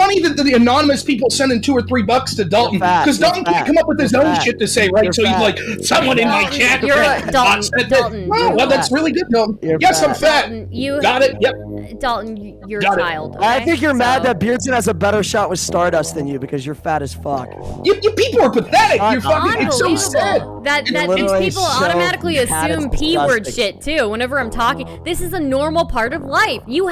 funny that the anonymous people sending $2 or $3 to Dalton because Dalton can't come up with his own shit to say, right? So he's like, someone in my chat. Dalton. Well, that's really good, Dalton. Yes, I'm fat. Dalton, you got it. Yep. Dalton, you're a child. Okay? I think you're mad that Beardson has a better shot with Stardust than you because you're fat as fuck. You people are pathetic. You're fucking. It's so sad. That these people automatically assume P-word shit too. Whenever I'm talking, this is a normal part of life. Your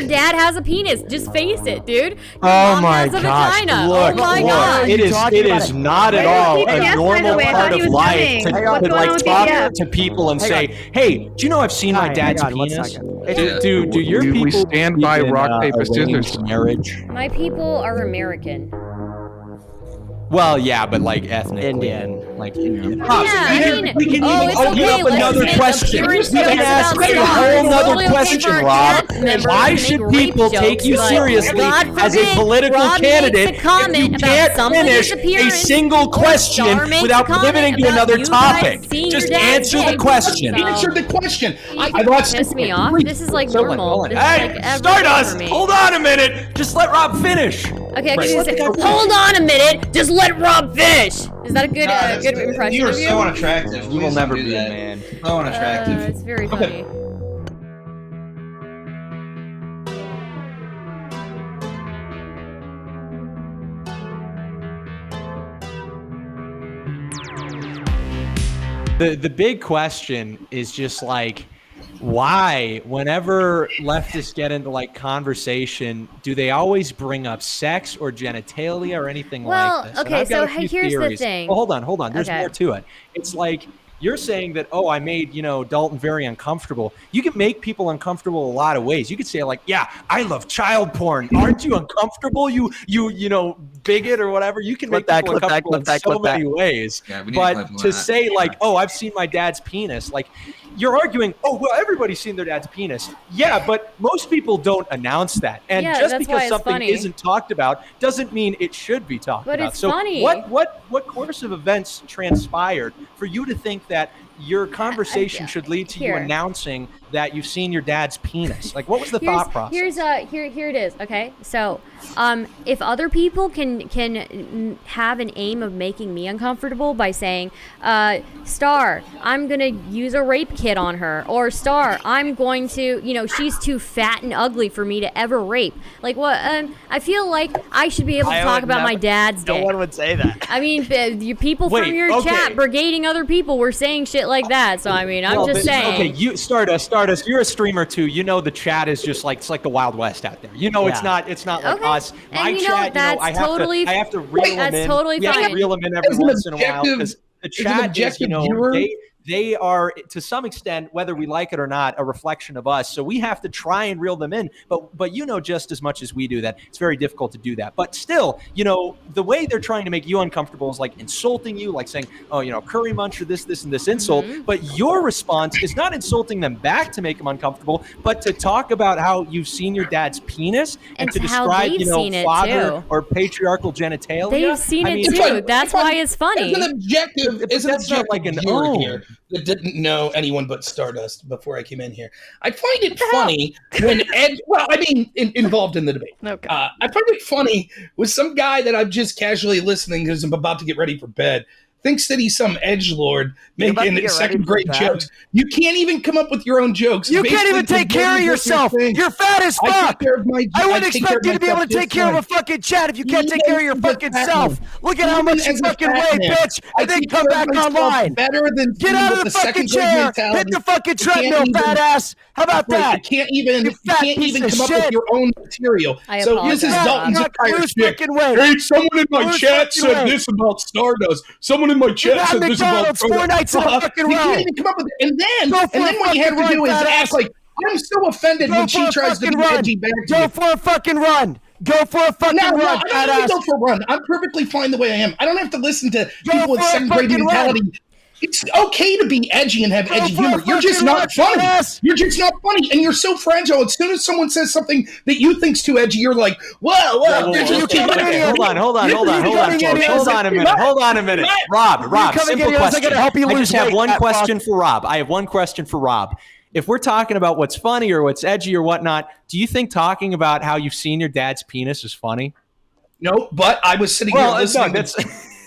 dad has a penis. Just face it, dude. Oh my gosh! Look, God. It is not at all a normal part of life to like talk to people and say, "Hey, do you know I've seen my dad's penis?" Do your people? We stand by rock paper scissors marriage? My people are American. Well, yeah, but like ethnically and like Indian. We can open up another question. We can ask a whole nother question, Rob. Why should people take you seriously as a political candidate if you can't finish a single question without pivoting to another topic? Just answer the question. Answer the question. I lost piss me off. This is like normal. Hey, Stardust! Hold on a minute. Just let Rob finish. Okay, hold on a minute. Just let Rob finish. Is that a good good impression? You are so unattractive. You will never be a man. So unattractive. It's very funny. The big question is just like, why, whenever leftists get into like conversation, do they always bring up sex or genitalia or anything like this? Okay, so here's the thing. Well, hold on. There's more to it. It's like you're saying that, oh, I made, Dalton very uncomfortable. You can make people uncomfortable a lot of ways. You could say like, yeah, I love child porn. Aren't you uncomfortable? You bigot or whatever. You can make people uncomfortable in so many ways. Yeah, but to say like, oh, I've seen my dad's penis, like, you're arguing, oh, well, everybody's seen their dad's penis. Yeah, but most people don't announce that. And just because something isn't talked about doesn't mean it should be talked about. But it's funny. What course of events transpired for you to think that your conversation should lead to you announcing that you've seen your dad's penis? Like, what was the thought process? Here it is. Okay, so if other people can have an aim of making me uncomfortable by saying, Star, I'm gonna use a rape kit on her, or Star, I'm going to, she's too fat and ugly for me to ever rape. Like, what? I feel like I should be able to talk about my dad's dick. No one would say that. I mean, you people from your chat brigading other people were saying shit like that. So I mean, I'm just saying. Okay, you Stardust, you're a streamer too. The chat is just like, it's like the Wild West out there. It's not like us. My chat, I have to reel them in. Totally we have to reel them in every once in a while because the chat is, they are, to some extent, whether we like it or not, a reflection of us. So we have to try and reel them in. But just as much as we do that, it's very difficult to do that. But still, the way they're trying to make you uncomfortable is like insulting you, like saying, oh, curry munch or this, and this insult. Mm-hmm. But your response is not insulting them back to make them uncomfortable, but to talk about how you've seen your dad's penis and to describe, father or patriarchal genitalia. They've seen it too. That's why it's funny. Isn't that like an here that didn't know anyone but Stardust before I came in here? I find it funny when involved in the debate. Okay. I find it funny with some guy that I'm just casually listening because I'm about to get ready for bed. Thinks that he's some edgelord making second-grade jokes. You can't even come up with your own jokes. You can't even take care of yourself. You're fat as fuck. I wouldn't expect you to be able to take care of a fucking chat if you can't take care of your fucking self. Look at how much you fucking weigh, bitch, and then come back online. Get out of the fucking chair. Hit the fucking treadmill, fat ass. How about that? You can't even come up with your own material. So this is Dalton's entire shtick. Hey, someone in my chat said this about Stardust. Someone in my chat said this about McDonald's 4 nights in a fucking row. You can't even come up with it. And then what you have to do is ask, like, I'm so offended when she tries to be edgy back to you. Go for a fucking run. Go for a fucking run, I don't need to go for a run. I'm perfectly fine the way I am. I don't have to listen to people with second-grade mentality. It's okay to be edgy and have edgy humor. You're just not funny. You're just not funny, and you're so fragile. As soon as someone says something that you think's too edgy, you're like, "Whoa!" Hold on a minute. Rob, simple question. I just have one question for Rob. if we're talking about what's funny or what's edgy or whatnot, do you think talking about how you've seen your dad's penis is funny? No, but I was sitting here listening.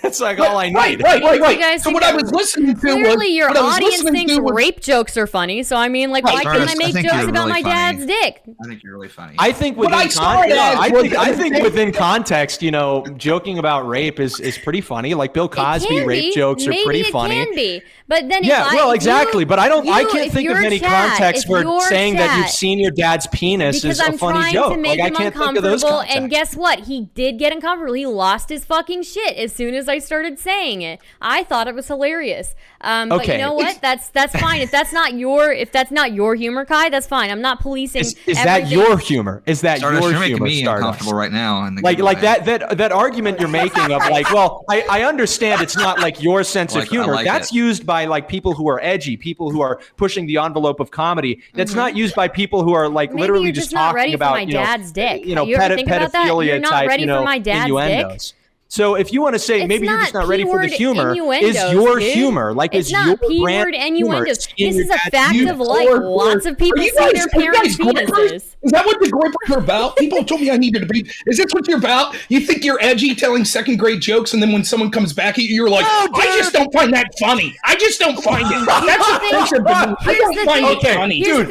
That's like all I need. Right. So what I was listening to clearly your audience thinks rape jokes are funny. So I mean, like, why can't I make jokes about my dad's dick? I think you're really funny. I think within within context, you know, joking about rape is pretty funny. Like Bill Cosby rape jokes are pretty funny. Maybe it can be, but then exactly. But I can't think of any context where saying that you've seen your dad's penis is a funny joke. Like I can't think of those contexts. And guess what? He did get uncomfortable. He lost his fucking shit as soon as I started saying it. I thought it was hilarious. But you know what? That's fine. If that's not your humor, Kai, that's fine. I'm not policing. Is that your humor? Is that Stardust, your you're humor? Making me uncomfortable right now. Like that argument you're making of like, well, I understand it's not like your sense of humor. That's used by like people who are edgy, people who are pushing the envelope of comedy. That's not used by people who are like literally just talking about dick. pedophilia type, innuendos. So if you want to say maybe you're just not ready for the humor, is your humor like it's is not your P-word innuendos. This is a fact of life. Lots of people see their parents' penises. Is that what the Groypers are about? People told me I needed to be. Is this what you're about? You think you're edgy, telling second grade jokes, and then when someone comes back at you, you're like, I just don't find that funny. I just don't find it. That's offensive to me. I don't find it funny. Dude,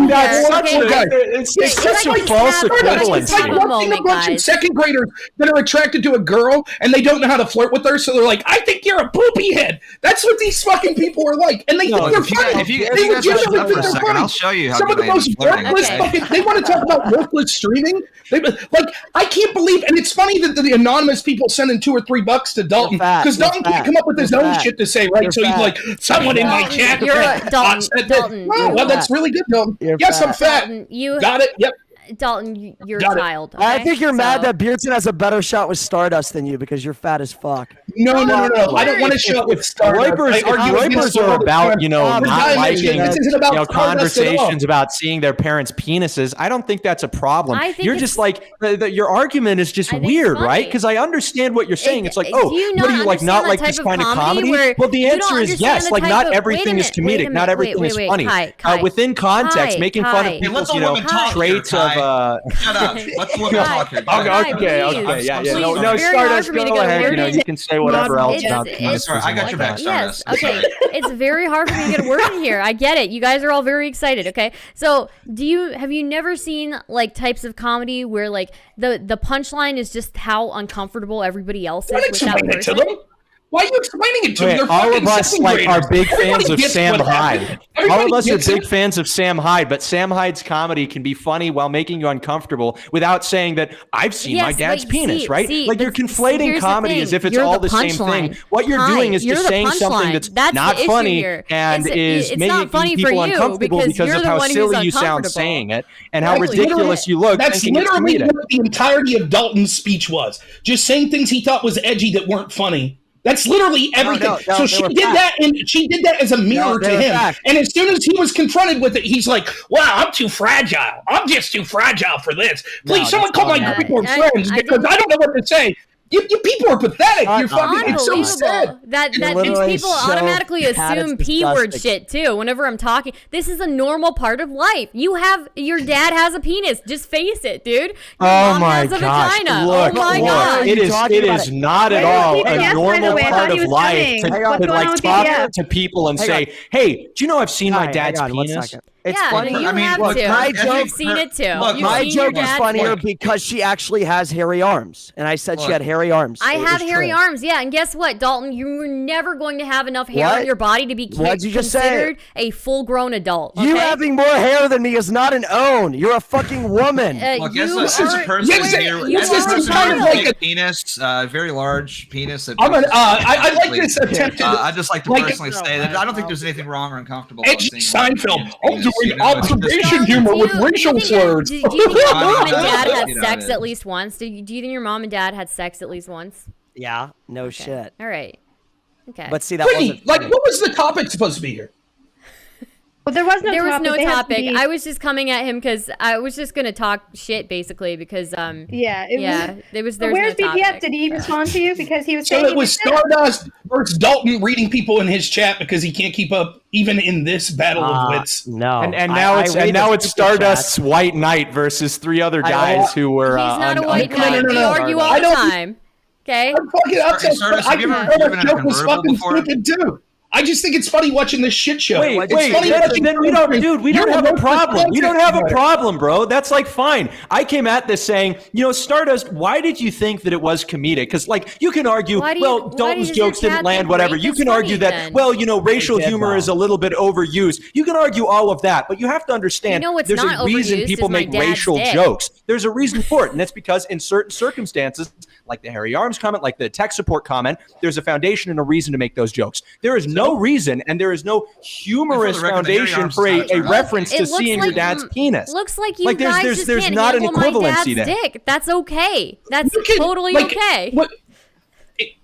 that's such a false equivalency. It's like watching a bunch of second graders that are attracted to a girl and they don't know how to flirt with her, so they're like, I think you're a poopy head. That's what these fucking people are like, and they think they're funny. If you guys shut up for a second, I'll show you how some of the most worthless fucking. They want to talk about worthless streaming. I can't believe, and it's funny that the anonymous people sending $2 or $3 to Dalton because Dalton can't come up with his own shit to say, right? So he's like, someone in my chat. Dalton. Well, that's really good, Dalton. Yes, I'm fat. Got it. Yep. Dalton, you're a child. Okay? I think you're mad that Beardson has a better shot with Stardust than you because you're fat as fuck. No. I don't want to show up with Stardust. Groypers are about, not liking, conversations about seeing their parents' penises. I don't think that's a problem. You're just like, your argument is just weird, right? Because I understand what you're saying. It's like, what do you like, not like this kind of comedy? Well, the answer is yes. Like, not everything is comedic. Not everything is funny. Within context, making fun of people's, traits of shut up. Let the woman talk here. Okay. Yeah. No, Stardust, go ahead. You can say whatever else. Sorry, I got your back, Stardust. Yes, okay. It's very hard for me to get a word in here. I get it. You guys are all very excited, okay? So, have you never seen like types of comedy where like the punchline is just how uncomfortable everybody else is with that person? Why are you explaining it to me? All of us are big fans of Sam Hyde. All of us are big fans of Sam Hyde, but Sam Hyde's comedy can be funny while making you uncomfortable without saying that I've seen my dad's penis, right? Like you're conflating comedy as if it's all the same thing. What you're doing is just saying something that's not funny and is making people uncomfortable because of how silly you sound saying it and how ridiculous you look. That's literally what the entirety of Dalton's speech was. Just saying things he thought was edgy that weren't funny. That's literally everything. So she did that, and she did that as a mirror to him. And as soon as he was confronted with it, he's like, "Wow, I'm too fragile. I'm just too fragile for this. Please, someone call my Groyper friends because I don't know what to say." You people are pathetic. You're fucking. It's so sad. That people automatically assume P-word shit too. Whenever I'm talking, this is a normal part of life. Your dad has a penis. Just face it, dude. Oh my gosh! Look, it is not at all a normal part of life to like talk to people and say, "Hey, do you know I've seen my dad's penis?" It's funny. You've seen it too. My joke is funnier because she actually has hairy arms, and I said she had hairy arms. I have hairy arms, yeah. And guess what, Dalton? You were never going to have enough hair on your body to be considered a full-grown adult. Okay? You having more hair than me is not an own. You're a fucking woman. This is a person kind of like a penis, very large penis. I like this attempt. I just like to personally say that I don't think there's anything wrong or uncomfortable. Edgy Seinfeld. Doing observation humor with racial slurs. Do you think your mom and dad had sex at least once? Do you think your mom and dad had sex at least once? Yeah, no shit. All right. Okay. But see, that wasn't like, what was the topic supposed to be here? Well, there was no topic. I was just coming at him because I was just gonna talk shit, basically, because Where's no BPF? topic. Did he respond to you? Because he was saying it was Stardust versus Dalton reading people in his chat because he can't keep up even in this battle of wits. No, and now it's Stardust's White Knight versus 3 other guys who were. He's not a White Knight. We argue all the time. Okay. I'm fucking upset. I can Stardust joke was fucking stupid too. I just think it's funny watching this shit show. Wait, then we don't have a problem. We don't have a problem, bro. That's like fine. I came at this saying, Stardust, why did you think that it was comedic? Because you can argue, Dalton's jokes didn't land, whatever. You can argue that, racial humor is a little bit overused. You can argue all of that, but you have to understand there's a reason people make racial jokes. There's a reason for it, and that's because in certain circumstances, like the Hairy Arms comment, like the tech support comment, there's a foundation and a reason to make those jokes. There is no reason, and there is no humorous foundation for a reference to seeing your dad's penis. Looks like you guys just can't handle my dad's dick. That's okay. That's totally okay.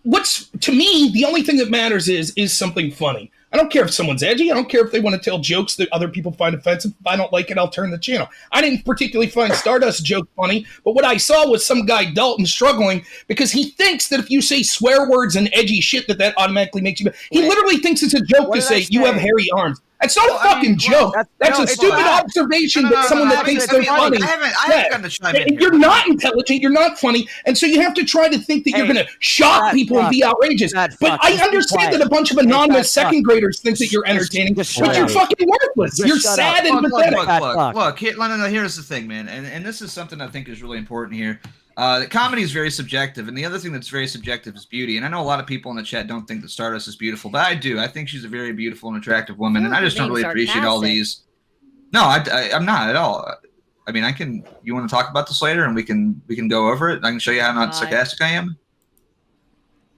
What's to me, the only thing that matters is something funny. I don't care if someone's edgy. I don't care if they want to tell jokes that other people find offensive. If I don't like it, I'll turn the channel. I didn't particularly find Stardust's joke funny, but what I saw was some guy, Dalton, struggling because he thinks that if you say swear words and edgy shit that automatically makes you... He literally thinks it's a joke to say, you have hairy arms. That's not a fucking joke. That's a stupid observation that someone that thinks they're funny. I haven't gotten to chime in. You're not intelligent. You're not funny. And so you have to try to think that you're going to shock people and be outrageous. But I understand that a bunch of anonymous second graders think that you're entertaining, but you're fucking worthless. You're sad and pathetic. Look. Here's the thing, man. And this is something I think is really important here. Comedy is very subjective, and the other thing that's very subjective is beauty. And I know a lot of people in the chat don't think that Stardust is beautiful, but I do. I think she's a very beautiful and attractive woman, and I just don't really appreciate all these. No, I'm not at all. I mean, you want to talk about this later, and we can go over it. I can show you how not sarcastic I am.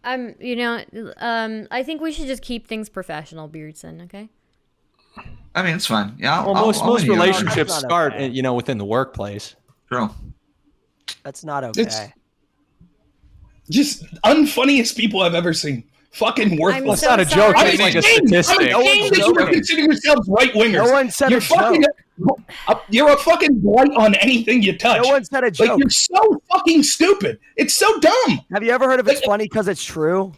I think we should just keep things professional, Beardson. Okay. I mean, it's fine. Yeah. Most relationships start, within the workplace. True. That's not okay. It's just unfunniest people I've ever seen. Fucking worthless. That's not a joke. It's like a statistic. I'm ashamed that you were considering yourselves right-wingers. No one said a joke. You're a fucking blight on anything you touch. No one said a joke. You're so fucking stupid. It's so dumb. Have you ever heard of it's funny because it's true?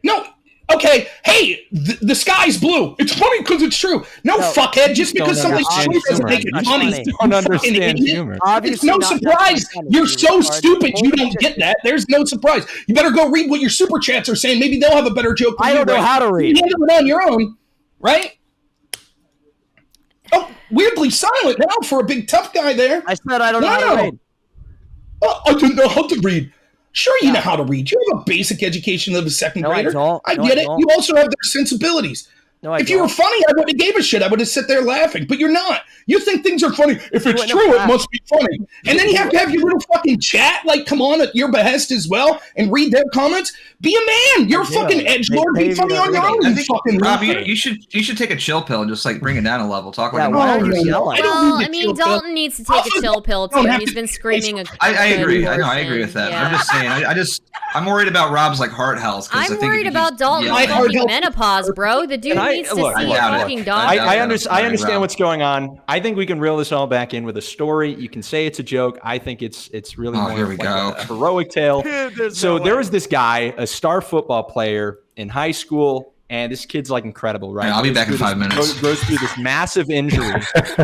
No. Okay, hey, the sky's blue. It's funny because it's true. No, fuckhead, just because something's true doesn't make it funny. You don't understand humor. It's no surprise. You're so stupid you don't get that. There's no surprise. You better go read what your super chats are saying. Maybe they'll have a better joke. I don't know how to read. You handle it on your own, right? Oh, weirdly silent now for a big tough guy there. I said I don't know how to read. Oh, I don't know how to read. Sure, you know how to read. You have a basic education of a second grader. I get it. You also have their sensibilities. If you were funny, I wouldn't have gave a shit. I would have sat there laughing. But you're not. You think things are funny. If it's true, it must be funny. And then you have to have your little fucking chat, come on at your behest as well, and read their comments. Be a man. You're a fucking edgelord. Be funny on your own. I think, Rob, you should take a chill pill and just bring it down a level. Talk like Dalton needs to take a chill pill too. He's been screaming. I agree. I agree with that. I'm just saying. I'm worried about Rob's heart health. I'm worried about Dalton's fucking menopause, bro. The dude needs to see a fucking doctor. I understand what's going on. I think we can reel this all back in with a story. You can say it's a joke. I think it's really more here we go. A heroic tale. So there was this guy, a star football player in high school, and this kid's incredible, right? I'll be back in 5 minutes. Goes through this massive injury,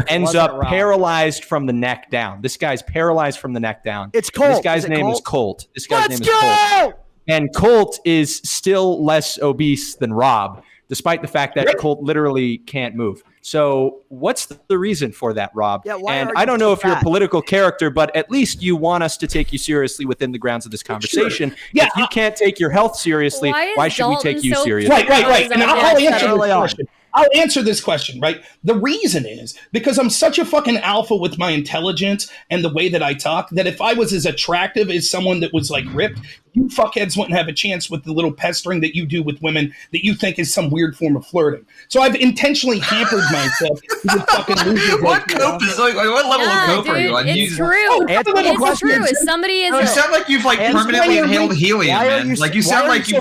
ends up paralyzed from the neck down. This guy's paralyzed from the neck down. It's Colt. This guy's name is Colt. This guy's name is Colt. And Colt is still less obese than Rob, despite the fact that Colt literally can't move. So what's the reason for that, Rob? Yeah, and I don't know if you're a political character, but at least you want us to take you seriously within the grounds of this conversation. Sure. Yeah, if you can't take your health seriously, why should we take you seriously? Right. And I'll answer this question. I'll answer this question, right? The reason is because I'm such a fucking alpha with my intelligence and the way that I talk that if I was as attractive as someone that was ripped, you fuckheads wouldn't have a chance with the little pestering that you do with women that you think is some weird form of flirting. So I've intentionally hampered myself to fucking losers. What cope is like? What level of cope are you on? It's true. It's true. If somebody is, you sound like you've like permanently inhaled helium, man. Like you sound like you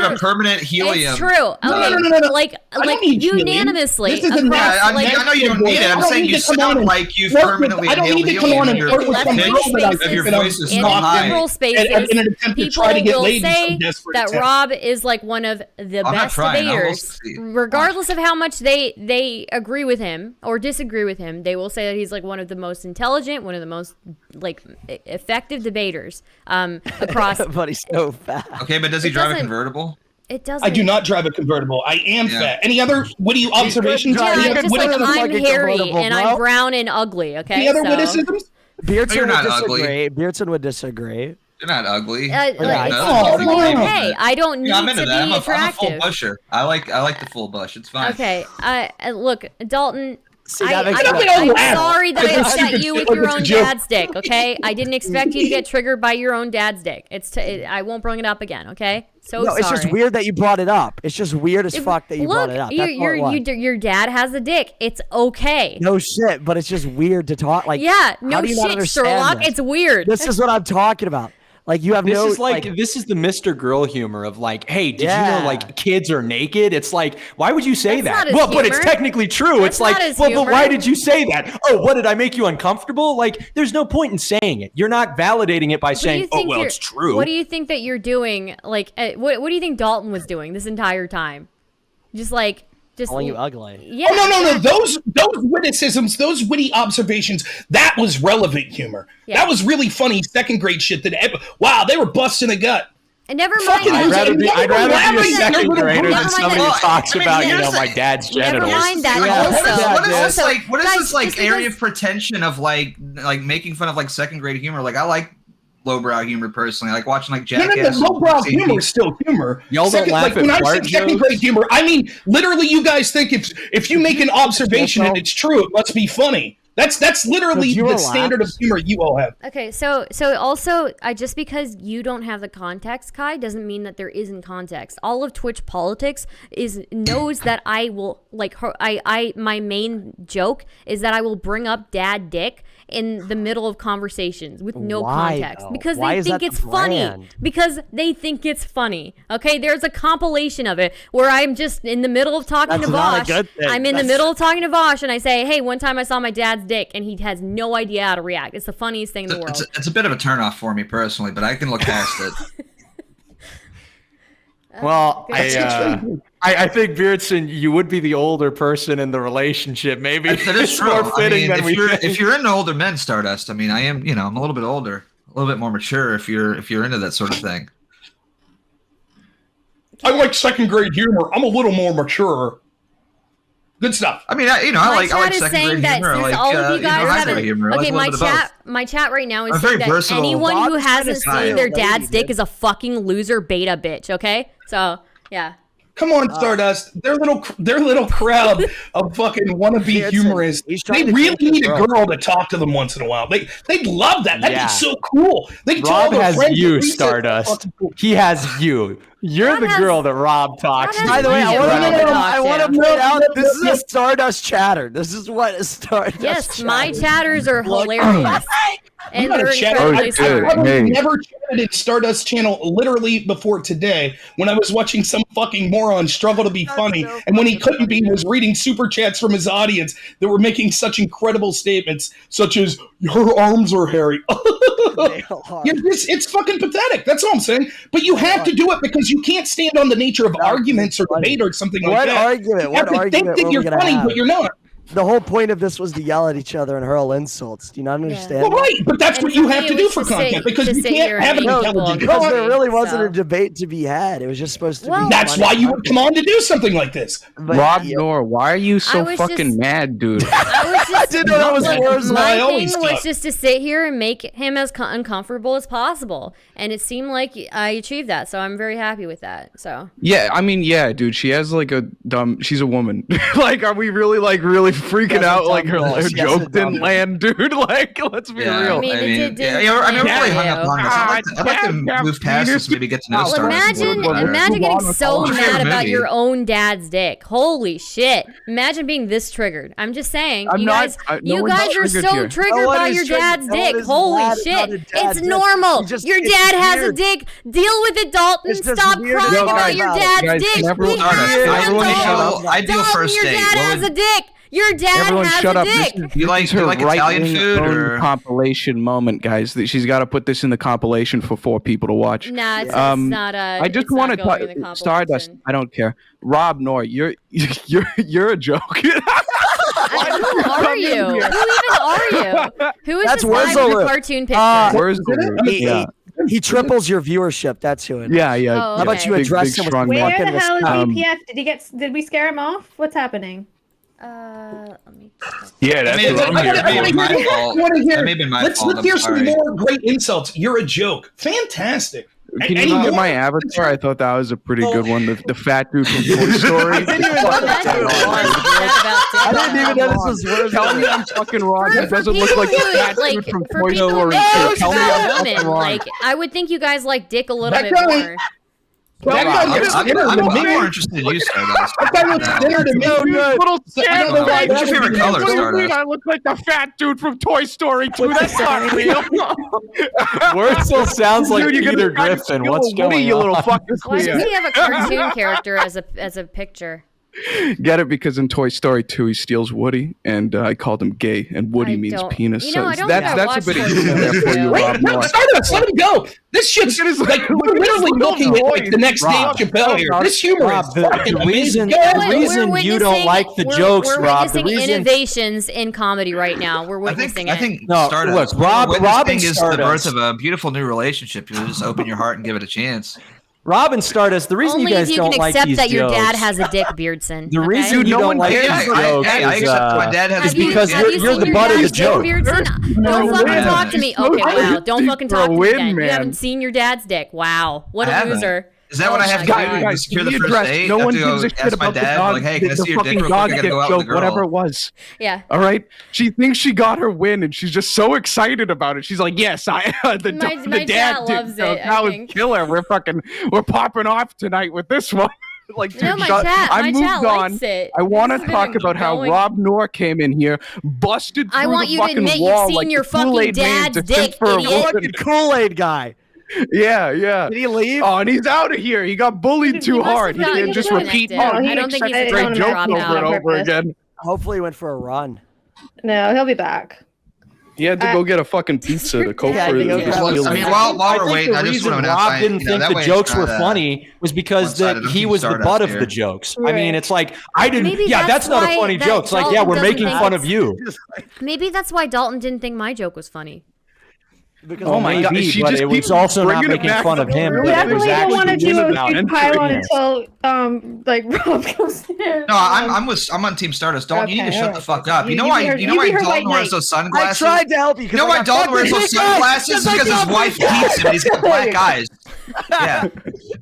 have a permanent helium. It's true. Okay, no. like unanimously. I know you don't need it. I'm saying you sound like you've permanently inhaled helium. In your voice is so high. In people will say that Rob is like one of the best debaters, regardless of how much they agree with him or disagree with him. They will say that he's like one of the most intelligent, one of the most like effective debaters across. But he's so fat. Okay, but does he drive a convertible? It doesn't. I do not drive a convertible. I am fat. Any other witty observations? Yeah, just like I'm hairy and I'm brown and ugly. Okay. Any other witticisms? Beardson would disagree. Beardson would disagree. You're not ugly. Hey, I don't need to be attractive. I'm a full busher. I like the full bush. It's fine. Okay. Look, Dalton. I'm I'm sorry that I upset you with your own dad's dick. Okay, I didn't expect you to get triggered by your own dad's dick. I won't bring it up again. Okay, no, it's just weird that you brought it up. It's just weird as fuck that you brought it up. Your dad has a dick. It's okay. No shit, but it's just weird to talk like. Yeah, no shit, Sherlock. It's weird. This is what I'm talking about. Like you have this is the Mr. Girl humor of like, hey, did you know like kids are naked? It's like, why would you say that? Well, but it's technically true. It's like, well, but why did you say that? Oh, what did I make you uncomfortable? Like, there's no point in saying it. You're not validating it by saying, oh, well, it's true. What do you think that you're doing? Like, what do you think Dalton was doing this entire time? Just calling you ugly. Yeah. Oh, no. Those witticisms, those witty observations, that was relevant humor. Yeah. That was really funny second grade shit. Wow, they were busting a gut. And never mind. I'd rather be a second grader than somebody who talks about, my dad's genitals. Never mind that. What is this like area of pretension of like making fun of like second grade humor? Like I like lowbrow humor personally. I like watching like Jackass. No, lowbrow humor is still humor. Y'all don't laugh at fart jokes? Second grade humor, I mean, literally, you guys think if you make an observation and it's true, it must be funny. That's literally the standard of humor you all have. Okay, so also, just because you don't have the context, Kai, doesn't mean that there isn't context. All of Twitch politics knows that I will my main joke is that I will bring up dad dick in the middle of conversations with no context because they think it's funny. Because they think it's funny. Okay, there's a compilation of it where I'm just in the middle of talking to Vosh. I'm in the middle of talking to Vosh and I say, hey, one time I saw my dad's dick and he has no idea how to react. It's the funniest thing in the world. It's a bit of a turnoff for me personally, but I can look past it. Well, I think Beardson, you would be the older person in the relationship. Maybe it's more fitting than if you're into older men, Stardust. I mean, I am. I'm a little bit older, a little bit more mature. If you're into that sort of thing. I like second grade humor. I'm a little more mature. Good stuff. I mean, I like second grade humor. I like all of you guys high grade humor. Okay, my chat right now is saying that anyone who hasn't seen their dad's dick is a fucking loser beta bitch. Okay, so yeah. Come on, Stardust. Their little crowd of fucking wannabe humorists. They really need a girl to talk to them once in a while. They'd love that. That'd be so cool. Rob has you, Stardust. He has you. You're the girl that Rob talks to. By the way, I want to point out this is a Stardust chatter. This is what a Stardust. Yes, my chatters are hilarious. And they're incredibly smart. I never chatted in Stardust channel literally before today when I was watching some fucking moron struggle to be funny, and when he couldn't be, was reading super chats from his audience that were making such incredible statements, such as "Her arms are hairy." It's fucking pathetic. That's all I'm saying. But you have to do it because you can't stand on the nature of arguments or debate or something like that. What argument? Think that you're funny, but you're not. The whole point of this was to yell at each other and hurl insults. Do you not understand? Well, right, but that's what you have to do for content because you can't have an intelligent. Because there really wasn't a debate to be had. It was just supposed to be. That's why you would come on to do something like this. Rob Noerr, why are you so fucking mad, dude? I was just didn't know that was Wurzelroot. My thing was just to sit here and make him as uncomfortable as possible, and it seemed like I achieved that. So I'm very happy with that. So yeah, I mean, yeah, dude, she has like a dumb. She's a woman. Like, are we really freaking out? Like her joke didn't land, dude. Like, let's be real. I mean, we're really hung up on this. I'd like to move past this, maybe get to know Stardust. Imagine getting so mad about your own dad's dick. Holy shit! Imagine being this triggered. I'm just saying, you guys are so triggered by your dad's dick. Holy shit! It's normal. Your dad has a dick. Deal with it, Dalton. Stop crying about your dad's dick. Ideal first date. Your dad has a dick. Your dad has a dick. You like Italian food or compilation moment, guys? She's got to put this in the compilation for 4 people to watch. Nah, it's not. I just want to talk Stardust. I don't care. Rob Noerr, you're a joke. Who are you? Who even are you? Who is That's this guy with the Wurzelroot. cartoon picture? Wurzelroot. He triples your viewership. That's who it is. Yeah. Oh, How about you address him with Where fucking the hell is respect? BPF? Did we scare him off? What's happening? Let me. Yeah, that's that may have been my fault. That may have been my fault. Let's hear some more great insults. You're a joke. Fantastic. Can you look at my avatar? I thought that was a pretty good one. The fat dude from Toy Story. I didn't even know this was Wurzelroot. Tell me I'm fucking wrong. It doesn't look like the fat dude from Toy Story. Tell me I'm fucking wrong. Like, I would think you guys like dick a little bit more. I'm more interested in you, Stardust. That guy looks thinner to me. What's your favorite color, Stardust? I look like the fat dude from Toy Story 2. That's not real. Wurzel sounds like Peter Griffin. What's going on? You little fucking Why does he have a cartoon character as a picture? Get it? Because in Toy Story 2, he steals Woody, and I called him gay, and Woody means penis. You know, so I don't that's a bit of humor there for you, Wait, Rob Noerr. Stardust, let him go. This shit's like we're literally looking at like the next Dave Chappelle here. This humor is fucking amazing. The reason you don't like the jokes, Rob, we're witnessing innovations in comedy right now. We're witnessing it. I think Stardust. Look, Rob is the birth of a beautiful new relationship. You just open your heart and give it a chance. Rob and Stardust, the reason only you guys don't like these jokes... Only if you can accept that your dad has a dick, Beardson. The reason you don't like these jokes is because you're the butt of the joke. Don't fucking talk to me. Okay, wow. Don't fucking talk to me again. You haven't seen your dad's dick. Wow. What a loser. Is that what I have to do to secure the first date? No one gives a shit about the dog. Like, hey, can I see your dick real quick? I gotta go out with the girl. Whatever it was. Yeah. All right. She thinks she got her win, and she's just so excited about it. She's like, "Yes, the dad loves it. That was killer. We're popping off tonight with this one." Like, dude, no, my chat likes it. I want to talk about how Rob Noerr came in here, busted through the fucking wall. I want you to admit you've seen your fucking dad's dick, idiot. Fucking Kool-Aid guy. Yeah. Did he leave? Oh, and he's out of here. He got bullied too hard. He didn't just repeat. I don't think he's a great joke over and over again. Hopefully he went for a run. No, he'll be back. He had to go get a fucking pizza to cope for it. I mean, while we're waiting, I just want to Rob didn't think the jokes were funny was because that he was the butt of the jokes. I mean, it's like, I didn't, that's not a funny joke. It's like, yeah, we're making fun of you. Maybe that's why Dalton didn't think my joke was funny. Because my God, she but just it was also not making fun of him. We definitely don't want to do a huge pylon until Rob comes in. No, I'm on Team Stardust. Dalton, you need to shut the fuck up. You know why Dalton wears those sunglasses? I tried to help you. You know why Dalton wears those sunglasses? Because his wife beats him. He's got black eyes. Yeah,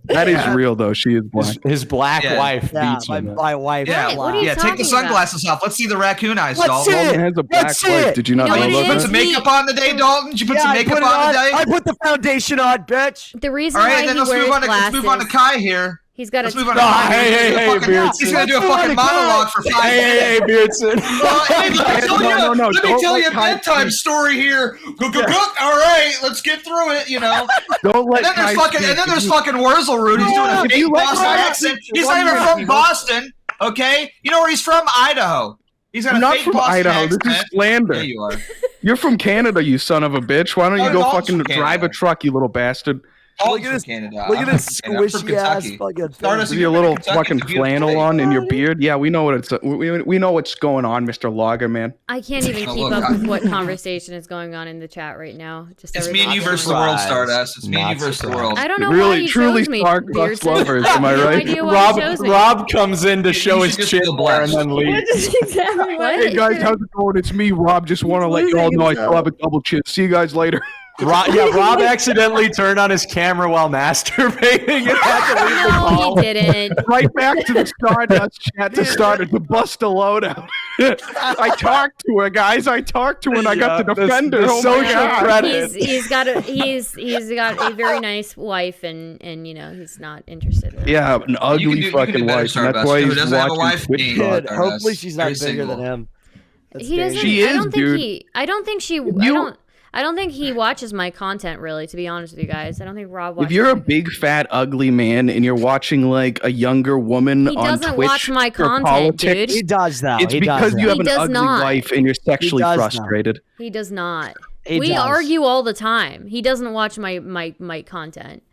that is real though. She is black. His black wife beats him. My wife. Yeah, take the sunglasses off. Let's see the raccoon eyes, Dalton. Dalton has a black wife. Did you not know that? Did you put some makeup on today, Dalton? Did you put some makeup on today? I put the foundation on, bitch. The reason why he wears glasses. Let's move on to Kai here. He's got Let's move on to Kai. Hey, Beardson. He's gonna do a fucking monologue for 5 minutes. Hey, Beardson. Let me tell you a bedtime story here. All right, let's get through it. You know. Don't let. And then there's fucking Wurzelroot. He's doing a fake Boston accent. He's not even from Boston. Okay, you know where he's from? Idaho. He's got a fake from Boston Idaho. accent. This is slander. Yeah, you are. You're from Canada, you son of a bitch. Why don't you go fucking drive a truck, you little bastard? Look at this Canada. Look at this squishy ass fucking Stardust, your little fucking flannel on in your beard. Yeah, we know what it's. We know what's going on, Mr. Logger Man. I can't even keep up with what conversation is going on in the chat right now. It's me and you versus the world, Stardust. It's me and you versus the world. I don't know why you chose me, Beardson. Lovers, am I right? Rob comes in to show his chin there and then leaves. Hey guys, how's it going? It's me, Rob. Just want to let you all know I still have a double chin. See you guys later. Rob accidentally turned on his camera while masturbating and had to leave the call. No, he didn't. Right back to the Stardust chat to bust a load out. I talked to her, guys. I talked to her and I got to defend her. He's got a very nice wife and you know he's not interested in that. Yeah, an ugly fucking wife. And that's why he's watching Twitch. Hopefully she's not bigger than him. He doesn't. She is, dude. I don't think he watches my content, really, to be honest with you guys. I don't think Rob watches. If you're a big, fat, ugly man and you're watching, like, a younger woman on Twitch... He doesn't watch my content, dude. He does, though. It's because you have an ugly wife and you're sexually frustrated. He does not. We argue all the time. He doesn't watch my content.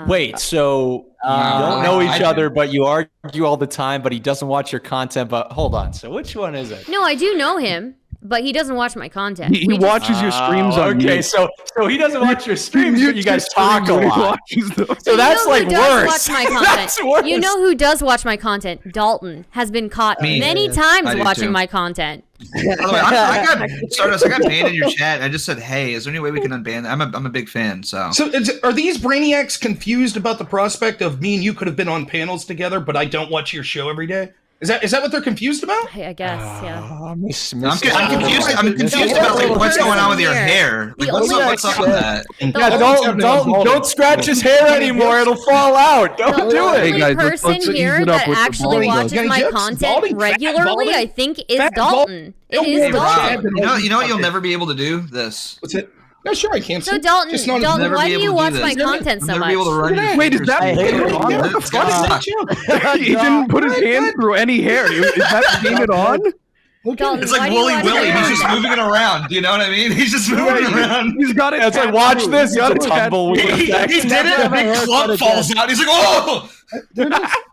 Wait, so you don't know each other, but you argue all the time, but he doesn't watch your content, but hold on. So which one is it? No, I do know him. But he doesn't watch my content. He watches your streams on Okay, mute. so he doesn't watch your streams, but you guys talk a lot. So that's like worse. Watch my content. That's worse. You know who does watch my content? Dalton has been caught many times watching my content. By the way, I got banned in your chat. I just said, "Hey, is there any way we can unban that?" I'm a big fan. So are these brainiacs confused about the prospect of me and you could have been on panels together, but I don't watch your show every day? Is that what they're confused about? I guess, yeah. I'm confused. I'm confused about like what's going on with your hair. Like, what's up with that? Yeah, don't scratch his hair anymore. It'll fall out. Don't do it. The only person here that actually watches my content regularly, I think, is Dalton. It is Dalton. You know what you'll never be able to do? This. What's it? No, sure, I can. So Dalton, why do you watch my content so much? Wait, is that he didn't put his hand through any hair? Is that painted on? Dalton, it's like Wooly Willy. He's just moving it around. Do you know what I mean? He's just moving it around. He's got it. It's like, watch this. It's a tumbleweed. He did it. A big clump falls out. He's like, oh!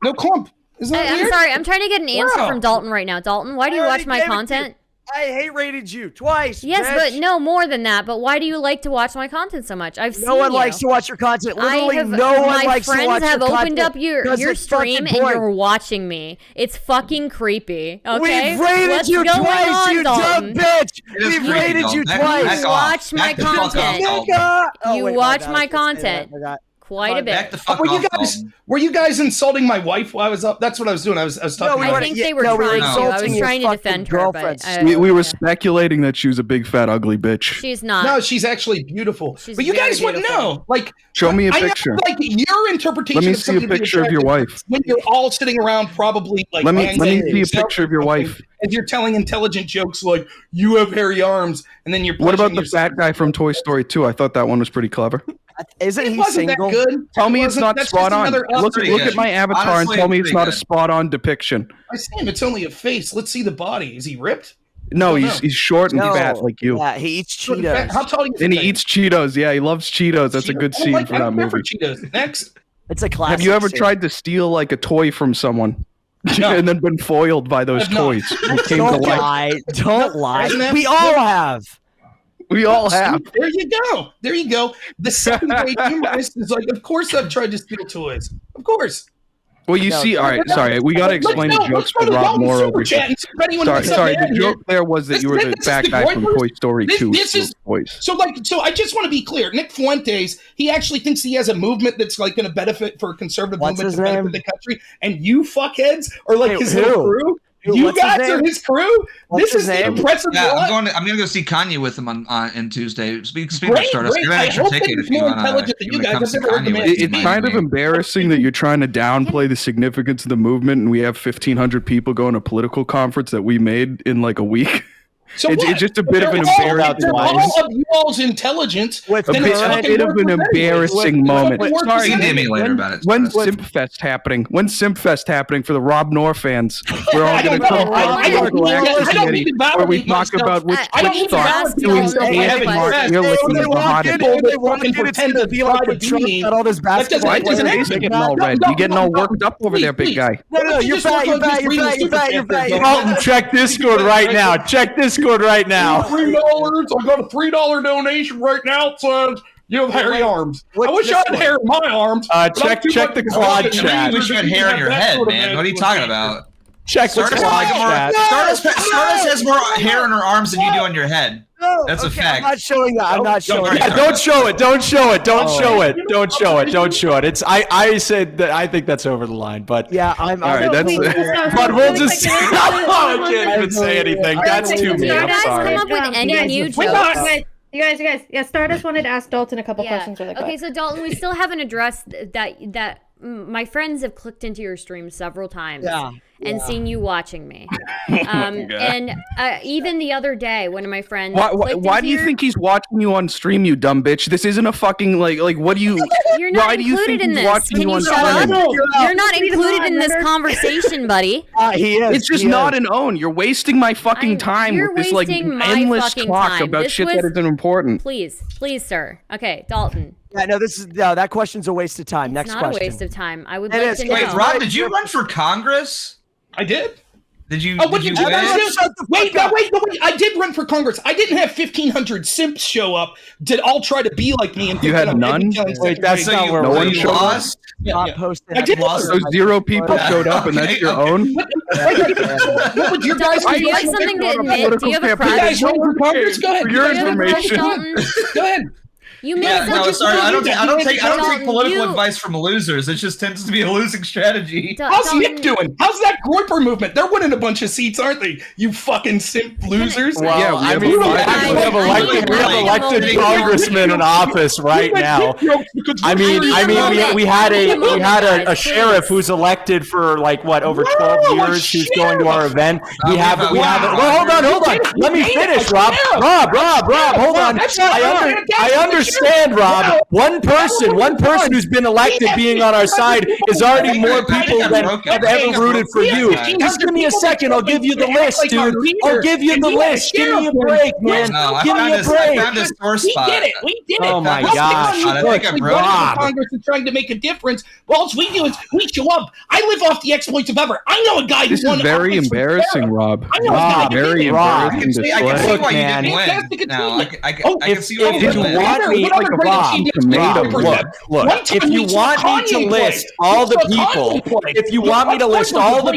No clump. I'm sorry. I'm trying to get an answer from Dalton right now. Dalton, why do you watch my content? I hate rated you twice. Yes, bitch. but no more than that. But why do you like to watch my content so much? No one likes to watch your content. Literally, no one likes to watch your content. My friends have opened up your stream and you're watching me. It's fucking creepy. Okay, we've rated you twice, you dumb bitch. We've rated you twice. You watch my content. You watch my content. Quite a bit. Back the fuck off, were you guys insulting my wife while I was up? That's what I was doing. I was talking. I think they were trying to. I was trying to defend her, but we were speculating that she was a big fat ugly bitch. She's not. No, she's actually beautiful. But you guys wouldn't know. Like, show me a picture. Like your interpretation. Let me see a picture of your wife. When you're all sitting around, probably like. Let me see a picture of your wife. As you're telling intelligent jokes like you have hairy arms, and then you're. What about the fat guy from Toy Story 2? I thought that one was pretty clever. Isn't he single? Good. Tell me it's not spot on. Look at my avatar and tell me it's not a spot on depiction. I see him. It's only a face. Let's see the body. Is he ripped? No, he's short and fat like you. Yeah, he eats Cheetos. How tall are you? And he eats Cheetos. Yeah, he loves Cheetos. That's a good scene for that movie. Cheetos. Next. It's a classic. Have you ever tried to steal like a toy from someone? No. And then been foiled by those toys? Don't lie. Don't lie. We all have. We all have. There you go. There you go. The second grade humorist is like, of course I've tried to steal toys. Of course. Well, you see, all right, sorry, we got to explain the jokes for Rob Noerr over here. Sorry, the joke there was that you were the fat guy from Toy Story 2. So I just want to be clear. Nick Fuentes, he actually thinks he has a movement that's like going to benefit for a conservative movement to benefit the country, and you fuckheads are like his little crew. You guys are his crew. This is the impressive. Yeah, I'm gonna go see Kanye with him on Tuesday. Speaking of Stardust, you're an extra ticket if you want to. It's kind of embarrassing that you're trying to downplay the significance of the movement, and we have 1,500 people going to a political conference that we made in like a week. So it's just a bit of an embarrassing moment. All of you all's intelligence. A bit of an embarrassing moment. Sorry, when Simpfest happening for the Rob Noerr fans, we're all going to come where we talk about which star doing pretend to be like when Trump got all this basketball. Why is his face getting all red? You getting all worked up over there, big guy? No, you're fat. Dalton, check Discord right now. Check Discord right now. $3. I got a $3 donation right now. It says you have hairy arms. I wish I had hair in my arms. Check the Claude chat. You wish you had hair in your head, man. What are you talking about? Check the Claude chat. Stardust has more hair in her arms than you do on your head. That's a fact. I'm not showing that. I'm not showing that. Don't show it. Don't show it. Don't show it. Don't show it. Don't show it. It's I said that I think that's over the line, but yeah, I'm all right. That's but we'll just I can't even say anything. That's too mean. I'm sorry. Come up with any new jokes. You guys. Yeah, Stardust wanted to ask Dalton a couple questions really quick. Okay, so Dalton, we still haven't addressed that my friends have clicked into your stream several times and seen you watching me. And even the other day, one of my friends. Why do you think he's watching you on stream, you dumb bitch? This isn't a fucking like. What do you? You're not why do you think in he's this. watching Can you on shut up? stream? You're not included in this conversation, buddy. He is. It's just not an own. You're wasting my fucking time with this like endless talk about shit that isn't important. Please, sir. Okay, Dalton. Yeah, no, that question's a waste of time. Next question. It's not a waste of time. I would like to know. Wait, Rob, did you run for Congress? I did. Did you? Oh, what did you win? Wait! I did run for Congress. I didn't have 1,500 simps show up to all try to be like me. And you had none. Wait, that's not where no one showed up. I did. Those 0 people showed up, and that's your own. What would your guys? Do you have something to admit? Do you have a you guys run for Congress? Go ahead. For your information. Go ahead. You made sorry. I don't take political advice from losers. It just tends to be a losing strategy. How's Nick doing? How's that Groyper movement? They're winning a bunch of seats, aren't they? You fucking simp losers. Well, yeah, I mean, we have elected congressmen in office right now. I mean, we had a sheriff who's elected for like what over 12 years. Who's going to our event. We have. Well, hold on. Let me finish, Rob. Rob, hold on. I understand, Rob. One person who's been elected being on our side is already more people than have ever rooted for you. Just give me a second. I'll give you the list, dude. I'll give you the list. Give me a break, man. Give me a break. We did it. Oh my gosh. Rob. Congress is trying to make a difference. Well, all we do is we show up. I live off the exploits of ever. I know a guy who won. This is very embarrassing, Rob. I know a guy. Very embarrassing. I can see why you didn't win. Now I can see why you didn't win. Like a Rob, look, if you want me to list all the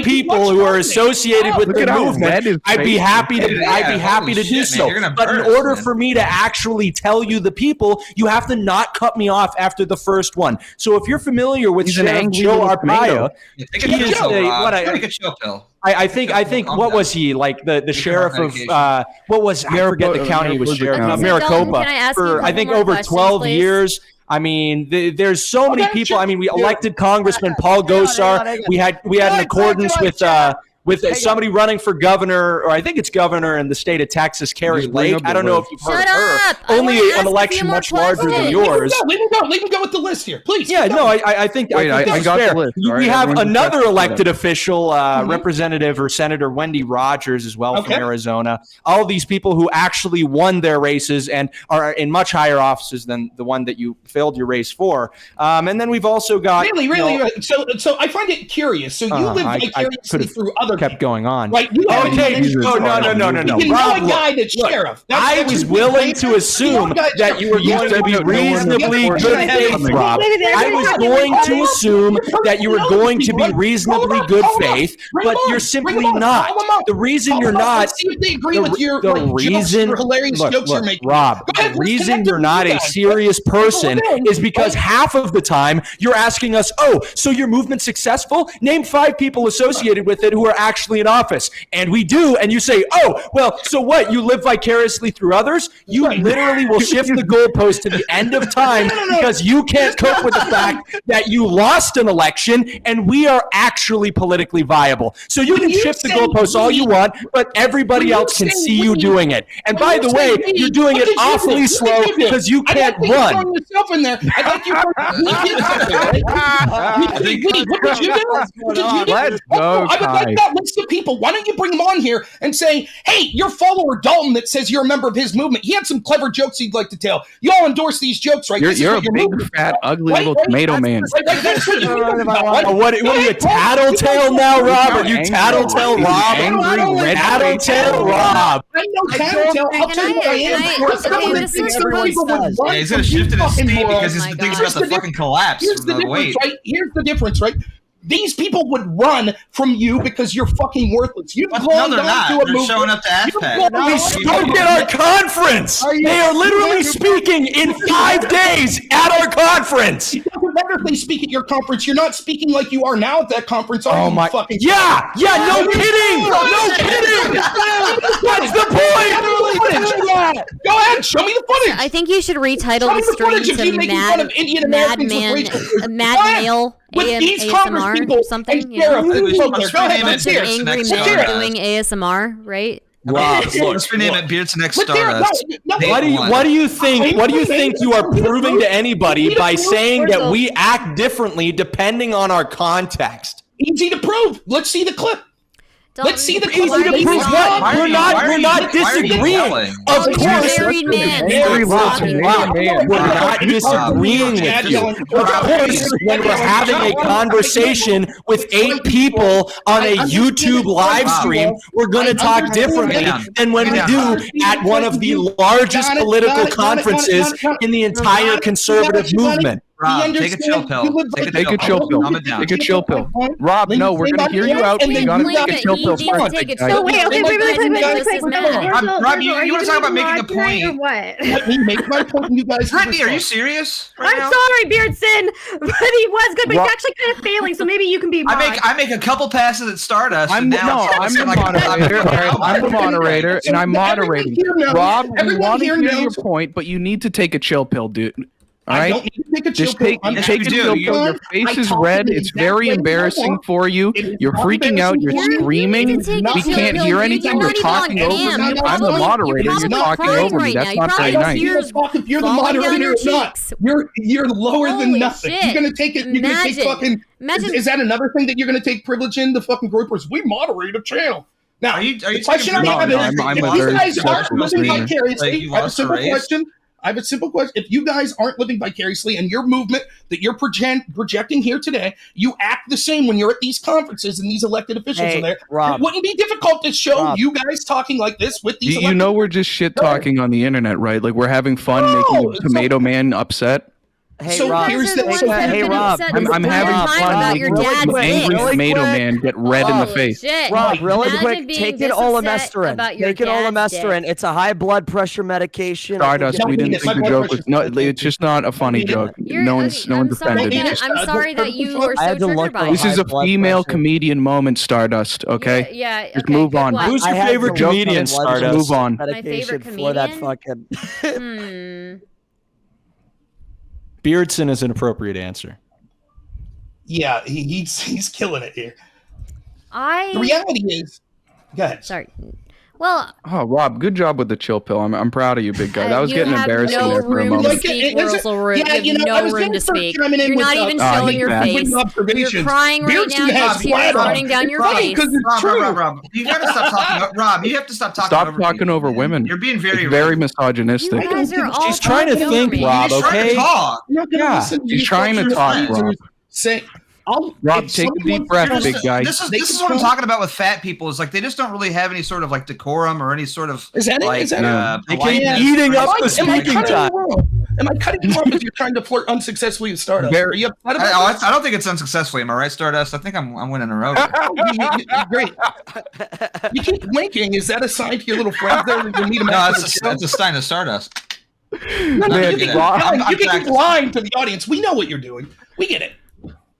people who are associated with the movement, I'd be happy to do so. But in order for me to actually tell you the people, you have to not cut me off after the first one. So if you're familiar with Sheriff Joe Arpaio, he is a chill pill. I think what was he like the sheriff of what was I forget the county he was sheriff of Maricopa for I think over 12 years. I mean, there's so many people. I mean, we elected Congressman Paul Gosar. We had in accordance with somebody running for governor, or I think it's governor in the state of Texas, Carrie Lake. I don't know if you've heard of her. Only an election much larger than yours. Let him go with the list here, please. Yeah, no, I think this is fair. We have another elected official, Representative or Senator Wendy Rogers as well from Arizona. All these people who actually won their races and are in much higher offices than the one that you failed your race for. And then we've also got So I find it curious. So you live vicariously through other kept going on. Right? No. Rob, guy that's sheriff. I was willing to assume that you were going to be reasonably good faith, Rob. I was going to assume that you were going to be reasonably good faith, but you're simply not. The reason you're not. The reason you're not a serious person is because half of the time you're asking us, oh, so your movement's successful? Name 5 people associated with it who are actually in office. And we do. And you say, oh, well, so what? You live vicariously through others? You literally will shift the goalpost to the end of time because you can't cope with the fact that you lost an election and we are actually politically viable. So you can shift the goalposts all you want, but everybody else can see you doing it. And by the way, you're doing it awfully slow because you can't run. Yourself in there. I think Let's go, I would like that list of people. Why don't you bring them on here and say, hey, your follower Dalton that says you're a member of his movement, he had some clever jokes he'd like to tell. You all endorse these jokes, right? You're a big, fat, ugly little tomato man. What are you, tattletale now, Rob? Are you tattletale Rob? Tattletale Rob. I know tattletale. I'll tell you what I am. Yeah, he's going to shift in his state because he's thinking about the fucking collapse. Here's the difference, right? These people would run from you because you're fucking worthless. You've no, they're not. They're showing up to AFPAC. We spoke at our conference. They are literally speaking in 5 days at our conference. It doesn't matter if they speak at your conference. You're not speaking like you are now at that conference. Are you fucking? Yeah, no kidding. No kidding. That's the point. Go ahead, show me the footage. I think you should retitle the stream to Mad Male. With these ASMR people or something, and Sheriff, angry men doing ASMR, right? Rob, let's rename it Beardson X Stardust. What do you think? What do you think you are proving to anybody by saying that we act differently depending on our context? Easy to prove. Let's see the clip. Let's see the easy to prove what? We're not disagreeing. Of course, we're not disagreeing with you. Of course, when we're having a conversation with 8 people on a YouTube live stream, we're going to talk differently than when we do at one of the largest political conferences in the entire conservative movement. Rob, take a chill pill. Take a chill pill. Take a chill pill. Rob, no, we're going to hear you out. You got to take a chill pill first. So wait, okay, wait. Rob, you want to talk about making a point? Or what? Let me make my point, you guys. Brittany, are you serious? I'm sorry, Beardson, but he was good, but he's actually kind of failing. So maybe you can be. I make a couple passes at Stardust. I'm the moderator, and I'm moderating. Rob, we want to hear your point, but you need to take a chill pill, dude. All right? I don't need to take a chill pill. Take a chill pill. Your face is red. It's very embarrassing for you. You're freaking out. You're screaming. We can't hear anything. You're talking over me. I'm the moderator. You're talking over me. That's not very nice. If you're the moderator or not, you're lower than nothing. You're gonna take it. You're gonna take fucking. Is that another thing that you're gonna take privilege in? The fucking Groypers. We moderate a channel. Now, the question I have is, if you guys aren't living vicariously, I have a simple question. If you guys aren't living vicariously and your movement that you're projecting here today, you act the same when you're at these conferences and these elected officials are there. Rob, it wouldn't be difficult to show you guys talking like this with these. You know, we're just shit talking on the internet, right? Like we're having fun making the Tomato Man upset. Hey, so Rob. Rob, I'm having fun making the angry tomato man get red in the face. Shit. Rob, really quick, take an olomestrin. Take an olomestrin. It's a high blood pressure medication. Stardust, we didn't think the joke was it's just not a funny joke. No one's offended. I'm sorry that you were so triggered by it. This is a female comedian moment, Stardust. Okay. Yeah. Just move on. Who's your favorite comedian, Stardust? Move on. My favorite comedian. For that fucking. Beardson is an appropriate answer. Yeah, he's killing it here. The reality is, go ahead. Sorry. Well, Rob, good job with the chill pill. I'm proud of you, big guy. That was getting embarrassing there for a moment. No room to speak. You're not even showing your face. You're crying right now. Tears running down your face. Rob, you gotta stop talking. Rob, you have to stop talking. Stop talking over women. You're being very misogynistic. She's trying to think, Rob. Okay. Yeah, she's trying to talk, Rob. Rob, take a deep breath, big guy. This is what I'm talking about with fat people. Is like they just don't really have any sort of like decorum or any sort of eating up the speaking time. Am I cutting you off because you're trying to flirt unsuccessfully with Stardust? Are you upset about I don't think it's unsuccessfully. Am I right, Stardust? I think I'm winning a row. Great. You keep winking. Is that a sign to your little friends there? No, it's a sign of Stardust. You can keep lying to the audience. We know what you're doing. We get it.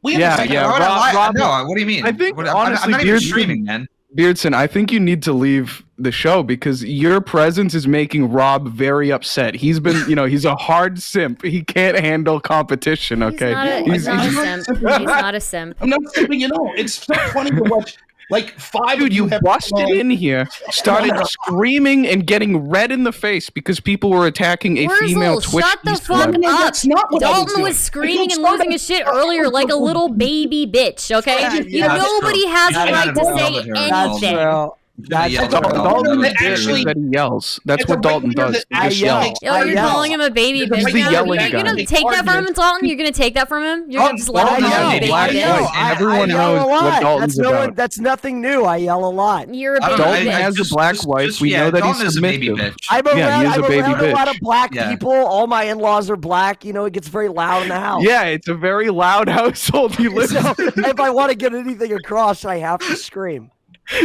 Rob, no, what do you mean? I think honestly, I'm not even streaming, man. Beardson, I think you need to leave the show because your presence is making Rob very upset. He's been, he's a hard simp. He can't handle competition. Okay, he's not a simp. He's not a simp. I'm not simping at all. It's so funny to watch. Like 5 Dude, you busted in here, started screaming and getting red in the face because people were attacking a female Twitch. Shut the fuck up. That's not what Dalton was screaming and losing his shit earlier like a little baby bitch, okay? Nobody has a right to say anything. Dalton actually that he yells. That's what Dalton does. He yells. You're calling him a baby bitch. He's the yelling You're gonna guy. take that from him, Dalton? You're gonna take that from him? You're gonna just let him know, baby bitch? Everyone knows what Dalton's about. That's nothing new. I yell a lot. You're a baby Dalton bitch. has a black wife. We know that he's submissive. I'm around a lot of bitch. black people. All my in-laws are black. It gets very loud in the house. Yeah, it's a very loud household he lives in. If I want to get anything across, I have to scream.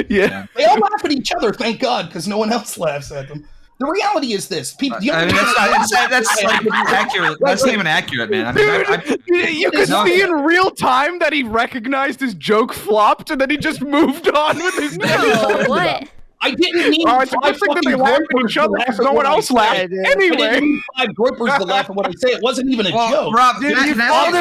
Yeah. They all laugh at each other, thank God, because no one else laughs at them. The reality is this: people. That's like accurate. That's not even accurate, man. You could see in real time that he recognized his joke flopped, and then he just moved on with his. No, what? I didn't need it's a good thing that they laugh at each other because no one else laughed. Anyway. I didn't need 5 Groypers to laugh at what I say. It wasn't even a joke. Rob, you failed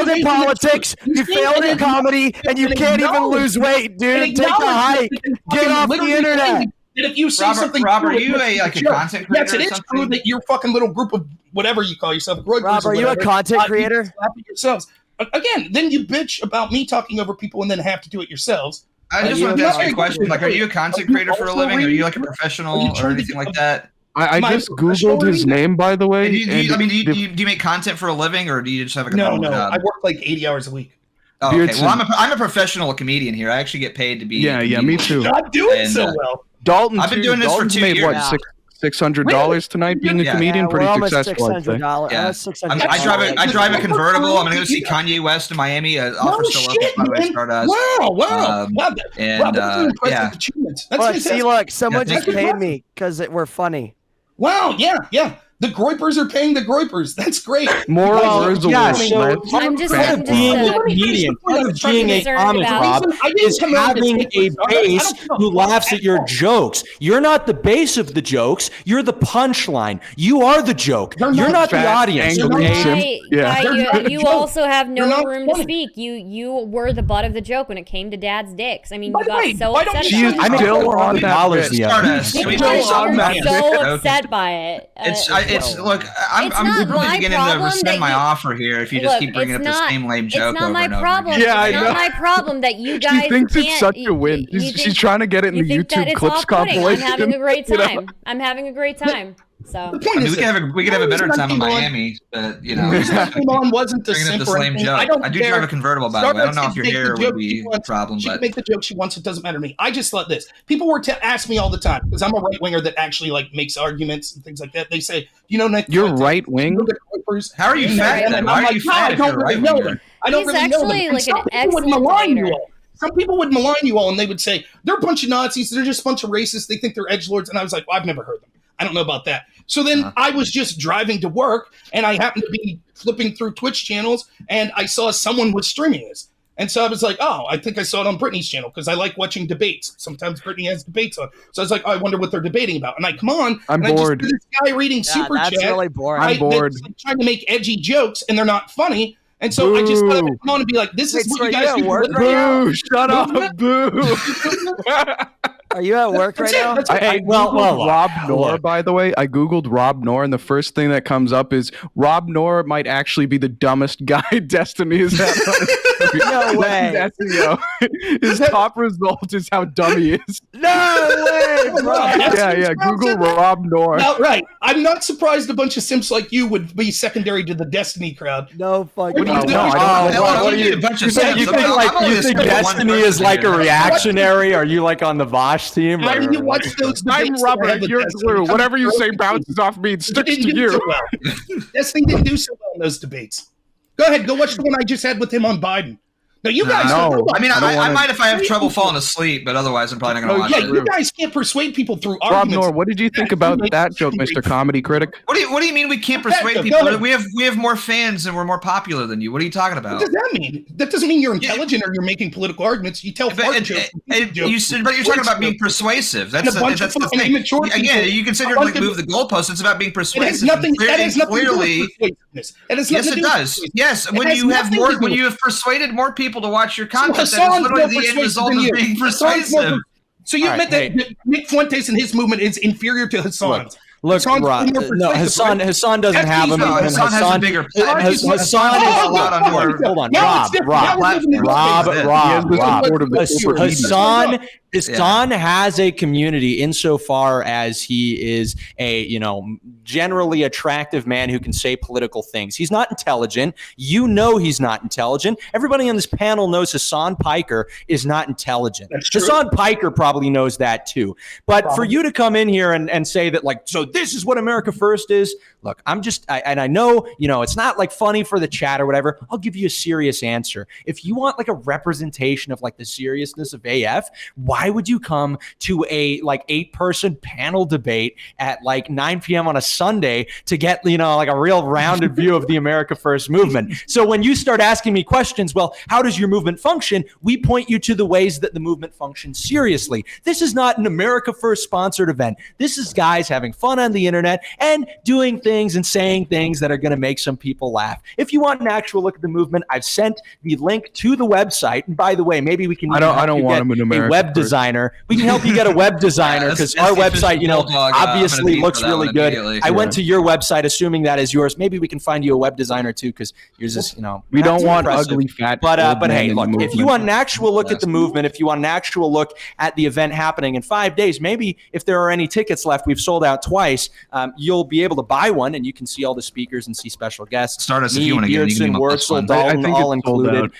in politics. You failed in comedy, and you can't even lose weight, dude. Take the hike. Get off the internet. And if you say something, Rob, are you a content creator? Yes, it is true that your fucking little group of whatever you call yourself, Groypers. Rob, are you a content creator? Slap at yourselves. Again, then you bitch about me talking over people, and then have to do it yourselves. I just wanted to ask you a question. Like, are you a content creator for a living? Are you like a professional or anything like that? I just Googled his name, by the way. Do you make content for a living, or do you just have a normal job? I work like 80 hours a week. Oh, okay. Well, I'm a professional comedian here. I actually get paid to be. Yeah, me too. Not doing so well. Dalton, I've been doing this for 2 years. What, $600 tonight being a comedian? Pretty successful. I drive a convertible. I'm gonna go see Kanye West in Miami. Offer still open by Stardust. Wow. Look, someone just paid me because we're funny. Wow, yeah. The Groypers are paying the Groypers. That's great. More I'm just being a comedian, part of being a comic, Rob, is having a base who laughs at your jokes. You're not the base of the jokes. You're the punchline. You are the joke. You're not the audience. You also have no room to speak. You were the butt of the joke when it came to Dad's dicks. I mean, you got so upset. I'm still on upset by it. Look, I'm really beginning to rescind my offer here if you just keep bringing up the same lame joke over and over again. Yeah, it's not my problem that you guys She thinks it's such a win. She's trying to get it in the YouTube clips compilation. I'm having a great time. I'm having a great time. So we could have a better time in Miami, but wasn't the bringing up the lame joke. I do drive a convertible, by the way. I don't know if your hair would be a problem, she but can make the joke she wants. It doesn't matter to me. I just thought this. People were to ask me all the time because I'm a right winger that actually makes arguments and things like that. They say, Nick, you're right wing. How are you fat? Then? Why are you fat? I don't really know them. I don't really know them. He's actually like an excellent fighter. Some people would malign you all, and they would say they're a bunch of Nazis. They're just a bunch of racists. They think they're edgelords, and I was like, well, I've never heard them. I don't know about that. So then I was just driving to work, and I happened to be flipping through Twitch channels, and I saw someone was streaming this. And so I was like, oh, I think I saw it on Brittany's channel because I like watching debates. Sometimes Brittany has debates on. So I was like, oh, I wonder what they're debating about. And I come on, I'm bored. I just see this guy reading super chat. That's really boring. I'm bored. Like, trying to make edgy jokes, and they're not funny. And so I just thought I would come on and be like, this is what you guys do. Boo! Shut up! Boo! Are you at work right now? I Googled Rob Noerr, by the way. I Googled Rob Noerr, and the first thing that comes up is Rob Noerr might actually be the dumbest guy Destiny has had. No way. His top result is how dumb he is. No way, bro. Yeah. Google Rob Noerr. Now, right. I'm not surprised a bunch of simps like you would be secondary to the Destiny crowd. No fucking. What do you think? You think Destiny is like a reactionary? Are you like on the Vosh team? Why do you watch those debates? I'm rubber. You're glue. Whatever you say bounces off me and sticks to you. Destiny didn't do so well in those debates. Go ahead. Go watch the one I just had with him on Biden. No, you guys. No, I mean, I might if I have trouble falling asleep, but otherwise, I'm probably not going to watch it. You guys can't persuade people through Rob arguments. Noerr, what did you think about that joke, Mr. Comedy Critic? What do you mean we can't persuade people? We have more fans and we're more popular than you. What are you talking about? What does that mean? That doesn't mean you're intelligent or you're making political arguments. You tell fart jokes. But you're talking about being persuasive. That's the thing. Again, you can sit here and like move the goalposts. It's about being persuasive. That has nothing clearly. Yes, it does. Yes, when you have persuaded more people to watch your content, that is literally the end result of being persuasive. So you admit that Nick Fuentes and his movement is inferior to Hassan's. Look, Rob, no, Hassan doesn't have a movement. Hassan has a bigger. Hassan is hold on, Rob. Hassan has a community insofar as he is a, generally attractive man who can say political things. He's not intelligent. You know he's not intelligent. Everybody on this panel knows Hassan Piker is not intelligent. Hassan Piker probably knows that too. But for you to come in here and say that, like, so this is what America First is, look, I know, it's not like funny for the chat or whatever. I'll give you a serious answer. If you want like a representation of like the seriousness of AF, why would you come to a like 8-person panel debate at like 9 p.m. on a Sunday to get, like a real rounded view of the America First movement? So when you start asking me questions, well, how does your movement function? We point you to the ways that the movement functions seriously. This is not an America First sponsored event. This is guys having fun on the internet and doing things and saying things that are going to make some people laugh. If you want an actual look at the movement, I've sent the link to the website. And by the way, maybe we can I don't want a web designer. We can help you get a web designer because our website, obviously looks really good. I went to your website assuming that is yours. Maybe we can find you a web designer too because yours is, we don't want ugly fat. But hey, look, if you want an actual look at the movement, if you want an actual look at the event happening in 5 days, maybe if there are any tickets left, we've sold out twice. You'll be able to buy one and you can see all the speakers and see special guests. Stardust, if you want to get it, you can Wurzel, Dalton, all included.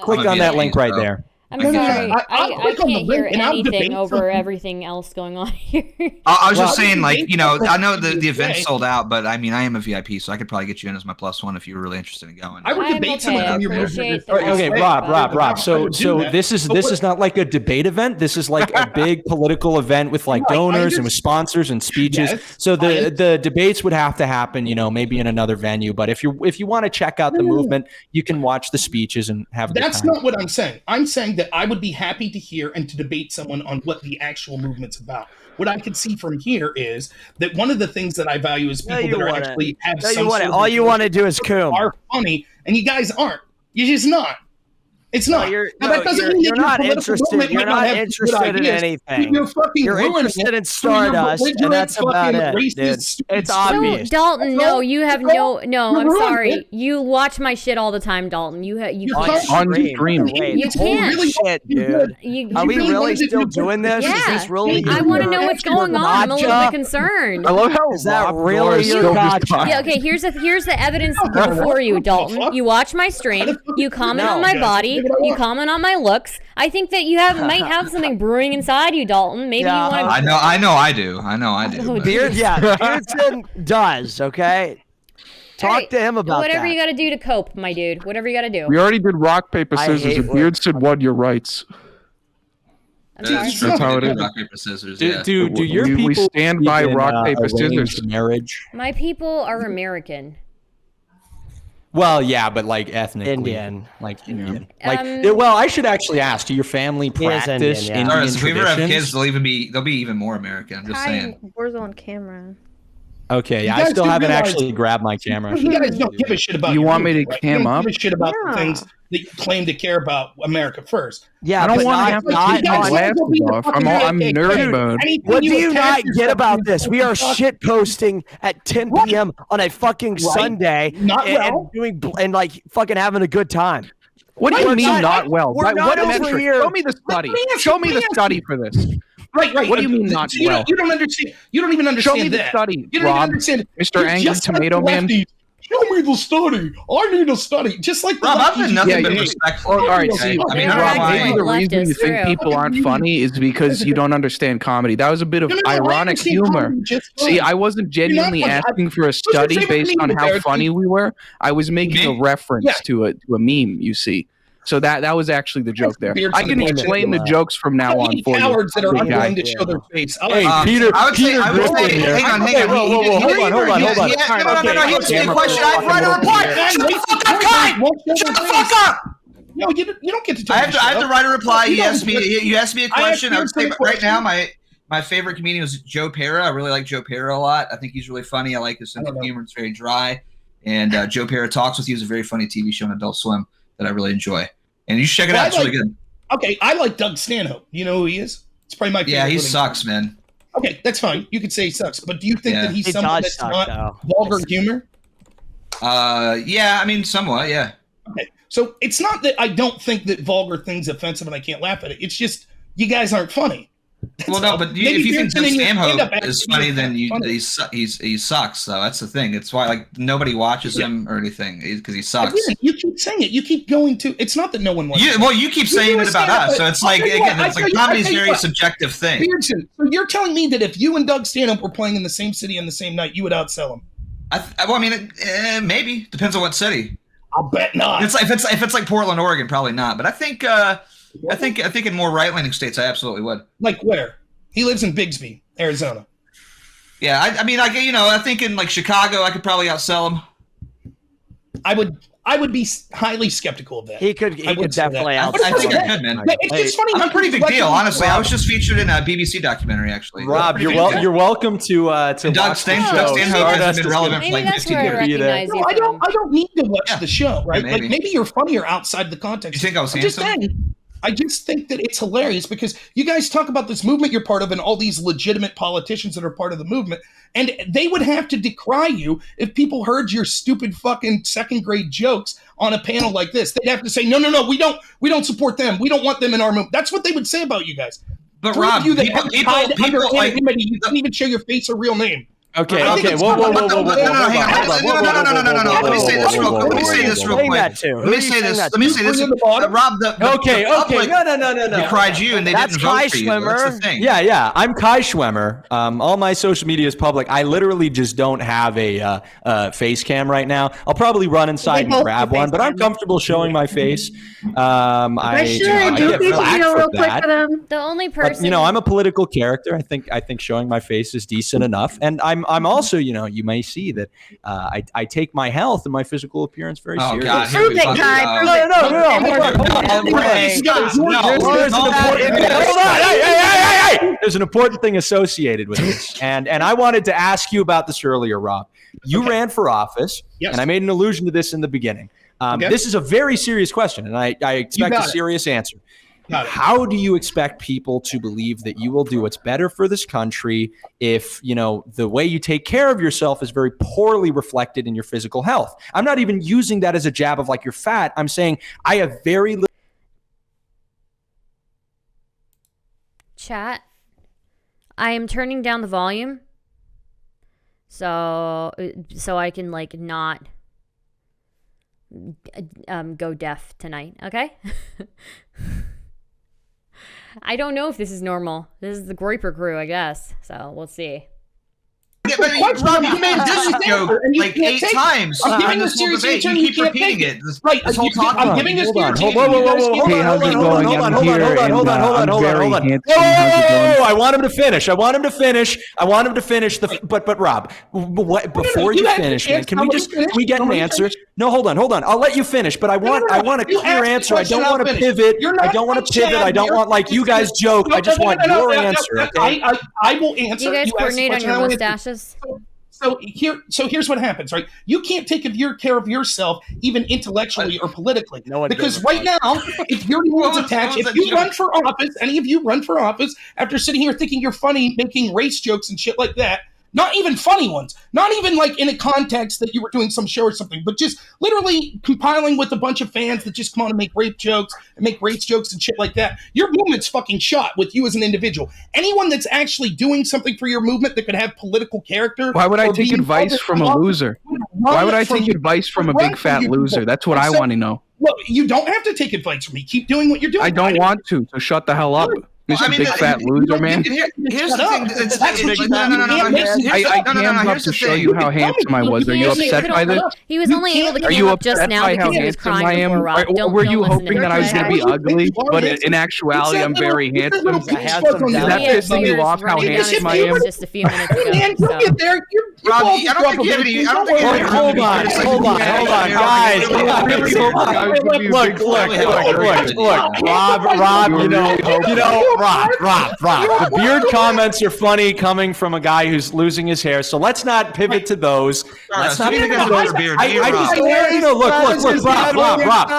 Click on that link right there. I'm sorry, I can't hear anything over everything else going on here. I was just saying, like, I know the event's sold out, but I mean, I am a VIP, so I could probably get you in as my +1 if you were really interested in going. I would debate someone on your movement. Okay, Rob. So this is not like a debate event. This is like a big political event with like donors and with sponsors and speeches. Yes, so the debates would have to happen, maybe in another venue. But if you want to check out the movement, you can watch the speeches and have. That's not what I'm saying. I'm saying that I would be happy to hear and to debate someone on what the actual movement's about. What I can see from here is that one of the things that I value is people that are actually have some sort of all you want to do is coom. Are funny, and you guys aren't. You're just not. It's not. You're not interested. You're not interested in anything. You're interested in Stardust, and that's about it, dude. It's obvious. So, Dalton, no, you have no. I'm sorry. You watch my shit all the time, Dalton. You on stream. You can't. Holy shit, dude. Are we really still doing this? Yeah. Is this really? I want to know what's going on. I'm a little bit concerned. I love how is that really your gotcha? Yeah. Okay. Here's the evidence before you, Dalton. You watch my stream. You comment on my body. You comment on my looks. I think that you might have something brewing inside you, Dalton. Maybe you want to. I know I do. Beardson does. Okay. Talk to him about whatever that. you got to do to cope, my dude. Whatever you got to do. We already did rock, paper, scissors, and Beardson won your rights. That's how it is. Rock, paper, scissors. Do your people we stand by rock, paper, scissors? Marriage. My people are American. Well, yeah, but like ethnically. Indian. Like Indian. I should actually ask, do your family practice Indian traditions? If we ever have kids, they'll be even more American. I'm just saying. Wurzel on camera. Okay, yeah, I still haven't actually grabbed my camera. You guys don't give a shit about. You want me to cam up? Give a shit about the things that you claim to care about America first. Yeah, I don't want to have to take my glasses off. I'm nerd mode. What do you not get about this? We are shit posting at 10 p.m. on a fucking Sunday and like fucking having a good time. What do you mean not well? We're not over here. Show me the study. Show me the study for this. Right. What do you mean not well? You don't understand. You don't even understand. Show me the study, you don't Rob. Even understand. Mr. Angry Tomato Man. Show me the study. I need a study. Just like Rob, I've been nothing but respectful. All right, see, maybe the reason you think people aren't funny is because you don't understand comedy. That was a bit of ironic humor. See, I wasn't genuinely asking for a study based on how funny we were. I was making a reference to a meme, you see. So that was actually the joke there. I can explain the jokes from now on for you. Cowards that are unwilling to show their face. Hey, Peter. I would say, hang on. Hold on. No, he asked me a question. I have right to reply. Shut the fuck up, Kai! Shut the fuck up! No, you don't get to. I have the right to reply. You asked me a question. I would say right now my favorite comedian was Joe Pera. I really like Joe Pera a lot. I think he's really funny. I like his sense of humor. It's very dry. And Joe Pera Talks With You is a very funny TV show on Adult Swim that I really enjoy. And you should check it out. It's really good. Okay, I like Doug Stanhope. You know who he is? It's probably my favorite. Yeah, he sucks, man. Okay, that's fine. You could say he sucks. But do you think that he's someone that's not vulgar humor? Yeah, I mean, somewhat, yeah. Okay, so it's not that I don't think that vulgar thing's offensive and I can't laugh at it. It's just you guys aren't funny. Well, no, but if you think Doug Stanhope is funny, then he sucks. Though that's the thing. It's why nobody watches him or anything because he sucks. Again, you keep saying it. You keep going to. It's not that no one watches. Well, you keep saying it about us, so it's like again, it's like comedy's a very subjective thing. Beardson, so you're telling me that if you and Doug Stanhope were playing in the same city on the same night, you would outsell him? Well, I mean, maybe depends on what city. I'll bet not. If it's like Portland, Oregon, probably not. But I think in more right-leaning states, I absolutely would. Like where? He lives in Bigsby, Arizona. Yeah, I think in like Chicago, I could probably outsell him. I would be highly skeptical of that. He could definitely outsell. I think I could, man. It's just funny. I'm a pretty big deal, honestly. Rob, I was just featured in a BBC documentary, actually. Rob, you're welcome to Doug Stanhope has been relevant for like 15 years. No, I don't need to watch the show, right? Yeah, maybe you're funnier outside the context. You think I was handsome? I just think that it's hilarious because you guys talk about this movement you're part of and all these legitimate politicians that are part of the movement, and they would have to decry you if people heard your stupid fucking second grade jokes on a panel like this. They'd have to say, no, we don't support them. We don't want them in our movement. That's what they would say about you guys. But Rob, people like you didn't even show your face or real name. Okay. Whoa. No. Let me say this real quick. Let me say this. Rob, the public decried you and they didn't vote for you. That's the thing. Yeah. I'm Kai Schwemmer. All my social media is public. I literally just don't have a face cam right now. I'll probably run inside and grab one, but I'm comfortable showing my face. I get flack for that. The only person, but, I'm a political character. I think showing my face is decent enough, and I'm also, you may see that I take my health and my physical appearance very seriously. God, prove it, Kai. There's an important thing associated with this, and I wanted to ask you about this earlier, Rob. You ran for office, and I made an allusion to this in the beginning. This is a very serious question, and I expect a serious answer. How do you expect people to believe that you will do what's better for this country if, the way you take care of yourself is very poorly reflected in your physical health? I'm not even using that as a jab of like you're fat. I'm saying I have very little. Chat. I am turning down the volume so I can not go deaf tonight, okay? I don't know if this is normal. This is the Groyper crew, I guess. So we'll see. Yeah, but Rob, you made this joke like 8 times on this whole debate. You keep repeating it. This whole talk. I'm giving this to you. Hold on. I want him to finish. But Rob, before you finish, man, can we get an answer? No, hold on. I'll let you finish, but I want a clear answer. I don't want to pivot. I don't want like you guys joke. I just want your answer. Okay? I will answer. You guys coordinate on your mustaches. So here's what happens, right? You can't take care of yourself, even intellectually or politically, because right now, if you're the ones attached, if you run for office, any of you run for office after sitting here thinking you're funny, making race jokes and shit like that. Not even funny ones. Not even like in a context that you were doing some show or something, but just literally compiling with a bunch of fans that just come on and make rape jokes and make race jokes and shit like that. Your movement's fucking shot with you as an individual. Anyone that's actually doing something for your movement that could have political character. Why would I take advice from a loser? Why would I take advice from a big fat loser? That's what I want to know. Well, you don't have to take advice from me. Keep doing what you're doing. I don't want to, so shut the hell up. Mr. Big Fat Loser, man. Here's the thing. I came up to show you how handsome I was. Are you upset by this? He was only able to come up just now because he was crying before Rob. Were you hoping that I was going to be ugly? But in actuality, I'm very handsome. Is that pissing you off how handsome I am? Just a few minutes ago. Rob, I don't think you have any. Hold on, guys. Look, Rob. Rob. The beard comments are funny coming from a guy who's losing his hair. So let's not pivot to those. Let's not pivot to those. I just, look, Rob.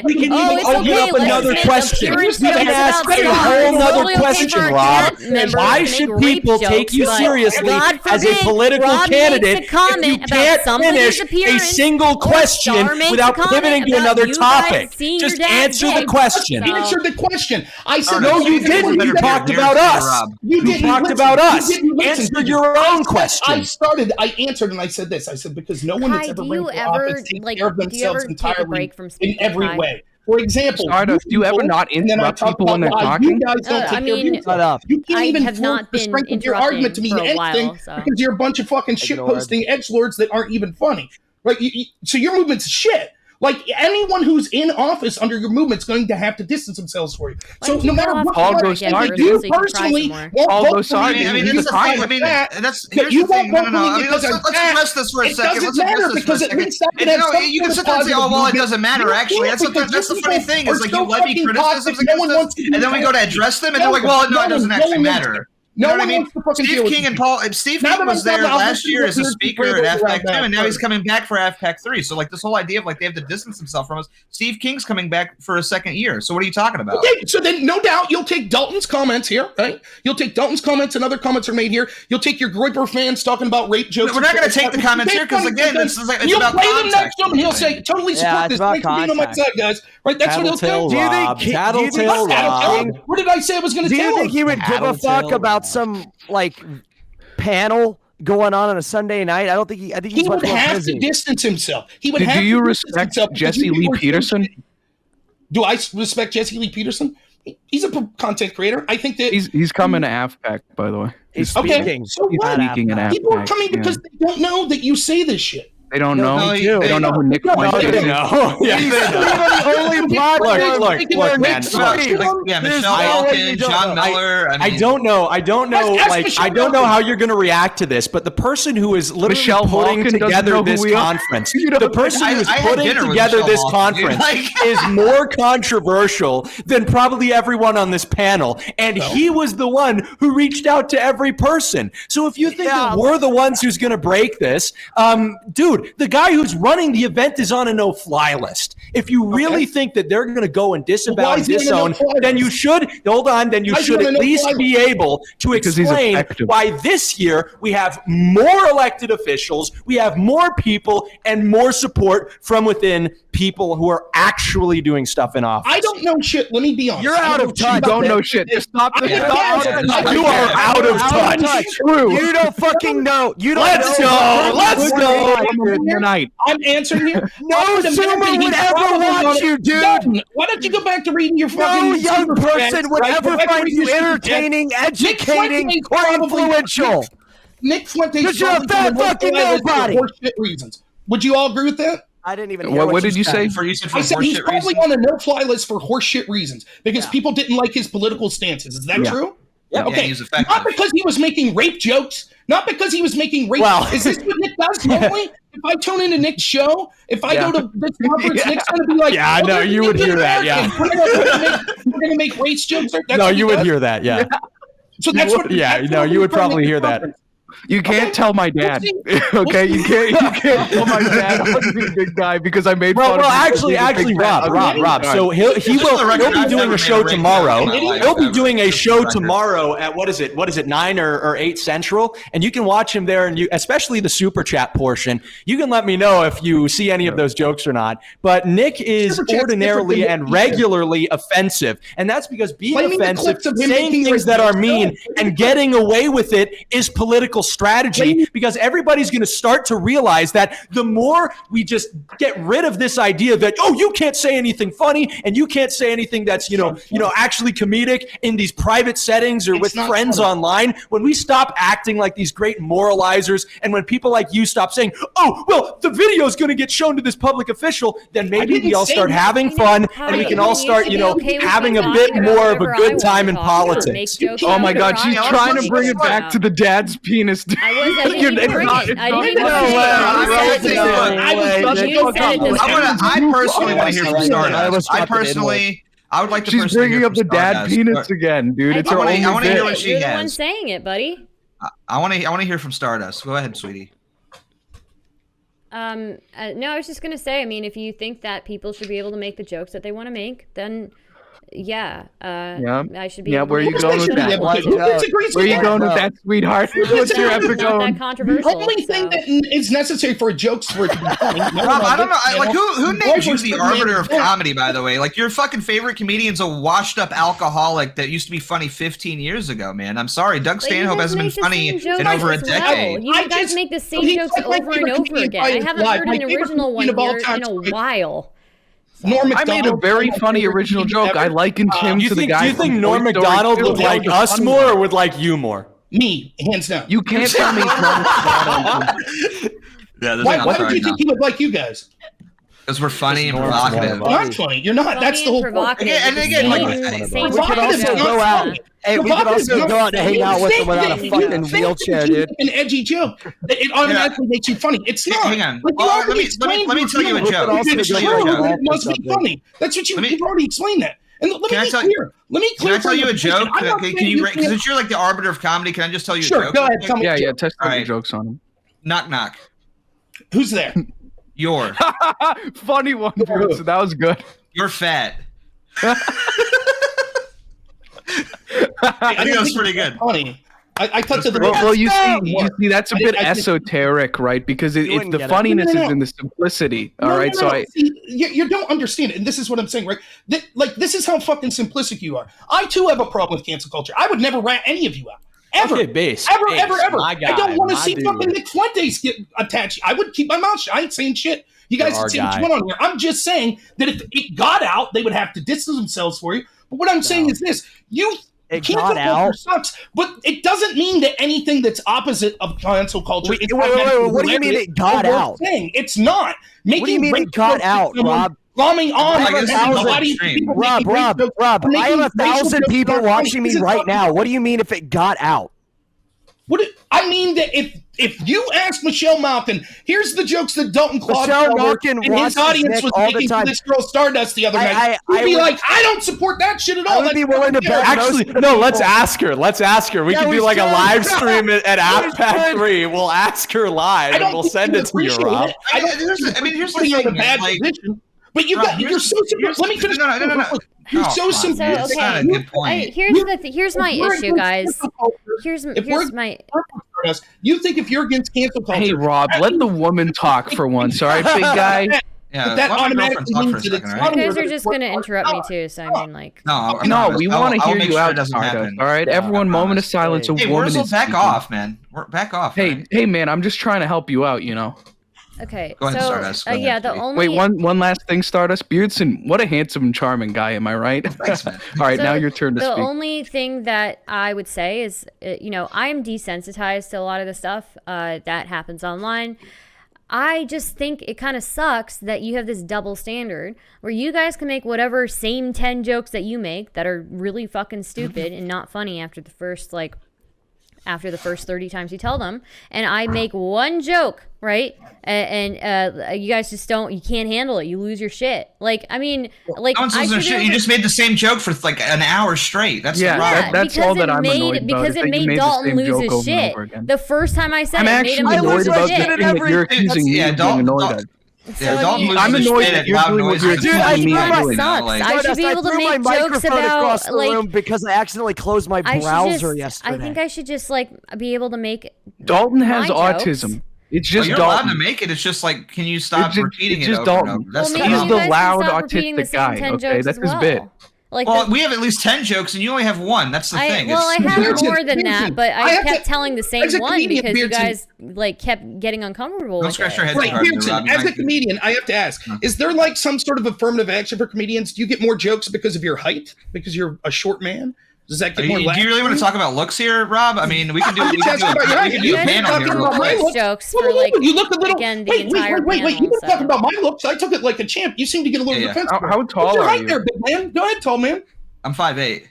We can even open up another question. We can ask a whole nother question, Rob. Why should people take you seriously as a political candidate if you can't finish a single question without pivoting to another topic? Just answer the question. Answer the question. I said no, you didn't. You talked about us. You talked about us. Answer your own question. I answered and I said this. I said because no one that's ever ran for office takes care of themselves entirely in every way. For example, Stardust, do you ever not interrupt people when they're talking? You guys don't take care of yourself. You can't even have not been interrupting your argument to me in anything because you're a bunch of fucking shitposting edgelords that aren't even funny. Right? So your movement's shit. Like anyone who's in office under your movement's going to have to distance themselves for you. So no matter what, you personally won't vote for me. Here's the thing. No. Let's address this for a second. It doesn't matter because at least you can sit there and say, "Oh, well, it doesn't matter." Actually, that's the funny thing. Is like you levy criticisms against us, and then we go to address them, and they're like, "Well, no, it doesn't actually matter." You know what I mean? Steve King was there last year as a speaker at AFPAC 2, and now he's coming back for AFPAC 3. So, like, this whole idea of, like, they have to distance themselves from us. Steve King's coming back for a second year. So what are you talking about? Okay, so then, no doubt, you'll take Dalton's comments here, right? You'll take Dalton's comments and other comments are made here. You'll take your Groyper fans talking about rape jokes. No, we're not going to take the comments here because, again, it's about context. You'll play them next to him, and he'll say, totally support this. Thanks for being on my side, guys. Right? That's what he'll say. Tattletale Rob. What did I say I was going to tell him? Do you think he would give a fuck about some, like, panel going on a Sunday night? I think he would have to distance himself. He would have. Do you respect Jesse Lee Peterson? Do I respect Jesse Lee Peterson? He's a content creator. I think that he's coming to AFPAC, by the way. He's speaking. Okay, so he's speaking in AFPAC. People are coming because they don't know that you say this shit. They don't know. They don't know who Nick Fuentes is. No. Yeah, look, man. Michelle Dalton, John Miller. I don't know. I don't know how you're going to react to this, but the person who is literally putting together this conference, the person who is putting together this conference is more controversial than probably everyone on this panel, and he was the one who reached out to every person. So if you think that we're the ones who's going to break this, dude, the guy who's running the event is on a no-fly list. If you really think that they're going to go and disavow and disown, then you should Then you should at least be able to explain why this year we have more elected officials, we have more people, and more support from within people who are actually doing stuff in office. I don't know shit. Let me be honest. You're out of touch. You don't know shit. Just stop this. You are out of touch. You don't fucking know. You don't know. Let's go. Tonight. I'm answering here. No Zoomer would ever watch you, dude. Why don't you go back to reading your fucking... No young person would ever find you entertaining, educating, or influential. Nick Fuentes... Because you're a fat fucking nobody. For shit reasons. Would you all agree with that? I didn't even hear what did you say? I said he's probably on a no-fly list for horseshit reasons because people didn't like his political stances. Is that true? Yeah. Okay. He's effective. Not because he was making rape jokes. Not because he was making rape. Is this what Nick does normally? If I tune into Nick's show, if I go to this conference, Nick's going to be like, "Yeah, no, you would hear that. Yeah, we're going to make race jokes." No, you would hear that. Yeah. So that's what. Yeah, no, you would probably hear that. You can't tell my dad. Okay, you can't tell my dad I'm a big guy because I made fun of him. Well, actually, Rob. So he'll be doing a show tomorrow. He'll be doing a show tomorrow at what is it 9 or 8 Central, and you can watch him there, and you, especially the super chat portion. You can let me know if you see any of those jokes or not. But Nick is ordinarily and regularly offensive, and that's because being offensive, saying things that are mean, and getting away with it is political strategy because everybody's going to start to realize that the more we just get rid of this idea that, oh, you can't say anything funny and you can't say anything that's, actually comedic in these private settings or with friends online, when we stop acting like these great moralizers and when people like you stop saying, oh, well, the video is going to get shown to this public official, then maybe we all start having fun and we can all start, having a bit more of a good time in politics. Oh my God, she's trying to bring it back to the dad's penis. I didn't even bring it. I didn't even I personally want to hear from Stardust. I would like to. She's bringing up the dad penis again, dude. It's her only bit. I want to hear what she has. You're the one saying it, buddy. I want to hear from Stardust. Go ahead, sweetie. No, I was just gonna say. I mean, if you think that people should be able to make the jokes that they want to make, then I should be. Yeah, where are you going with that? Where are you going with that, sweetheart? What's your epic going? The only thing that is necessary for jokes for it to be funny. Rob, I don't know. Like, who names you the arbiter of comedy? By the way, like your fucking favorite comedian's a washed-up alcoholic that used to be funny 15 years ago. Man, I'm sorry, Doug Stanhope hasn't been funny in over a decade. You guys make the same jokes over and over again. I haven't heard an original one here in a while. I made a very funny original joke. I likened him to the guy. Do you think Norm Macdonald would like us more or would like you more? Me, hands down. You can't tell me. Why would you think he would like you guys? Because we're funny and provocative. You're not funny. You're not. That's the whole point. And again, we could also go out. Hey, we could also go out and hang out with them without a fucking wheelchair, dude. An edgy joke. It automatically makes you funny. It's not. Hang on. Let me tell you a joke. It must be funny. That's what you've already explained that. And let me be clear. Can I tell you a joke? Can you? Because since you're like the arbiter of comedy, can I just tell you a joke? Sure. Go ahead. Tell me. Yeah. Test your jokes on him. Knock knock. Who's there? You're. Funny one, bro. So that was good. You're fat. I think that was pretty good. Funny. I touched the well, you see, that's a bit esoteric, right? Because it's the funniness is in the simplicity. All right, you don't understand it, and this is what I'm saying, right? This is how fucking simplistic you are. I too have a problem with cancel culture. I would never rat any of you out. Ever. Okay, base. Ever. I don't want to see fucking Nick Fuentes get attached. I would keep my mouth shut. I ain't saying shit. You guys can say what you want on here. I'm just saying that if it got out, they would have to distance themselves for you. But what I'm saying is this. Cancel culture sucks, but it doesn't mean that anything that's opposite of cancel culture is what do you mean it got out? It's not. What do you mean it got out, Rob? Bombing on Rob, I have 1,000 people watching me right now. What do you mean if it got out? I mean that if you ask Michelle Malkin, here's the jokes that Dalton Clodfelter and his audience was making for this girl Stardust the other night, he'd be like, I don't support that shit at all. I would be willing to bet. Actually, no, let's ask her. We can do like a live stream at AppPack 3. We'll ask her live and we'll send it to you, Rob. Here's the thing. But you're so simple. Let me finish. No. You're so simple. That's not a good point. Here's my issue, guys. Here's my. You think if you're against cancel culture? Hey, Rob, let the woman talk for once, all right, big guy. Yeah, but that automatically means that it's you guys are just gonna interrupt me too, so I mean, like. No, we want to hear you out, Stardust. All right, everyone, moment of silence. Hey, Wurzel, back off, man. Back off. Hey, man, I'm just trying to help you out, you know. Okay. Go ahead, Stardust. Wait, one last thing, Stardust. Beardson, what a handsome and charming guy, am I right? Thanks, man. All right, now your turn to speak. The only thing that I would say is, I'm desensitized to a lot of the stuff that happens online. I just think it kind of sucks that you have this double standard where you guys can make whatever same 10 jokes that you make that are really fucking stupid and not funny after the first 30 times you tell them, and I make one joke, right? And you guys just you can't handle it. You lose your shit. Like, I mean, like, you just made the same joke for like an hour straight. That's that's all that I'm annoyed about. Because it made Dalton lose his shit. The first time I said it made him lose his shit. You're accusing me of being annoyed at. I'm annoyed that you're doing what you're doing. I should be able to make jokes about the room because I accidentally closed my browser yesterday. I think I should just be able to make. Dalton has autism. It's just you're Dalton. allowed to make it. It's just like, can you stop repeating it? It's just Dalton. He's the loud autistic guy. Okay, that's his bit. Like, well, we have at least 10 jokes, and you only have one. That's the thing. Well, I have more than that, but I kept telling the same one because you guys like kept getting uncomfortable with it. Right, Beardson, as a comedian, I have to ask: is there like some sort of affirmative action for comedians? Do you get more jokes because of your height? Because you're a short man? Does that get more? Do you really want to talk about looks here, Rob? I mean, we can do a panel here real quick. Jokes for like you look a little. Again, wait. You were talking about my looks. I took it like a champ. You seem to get a little defensive. How tall are you? There, big man. Go ahead, tall man. I'm 5'8".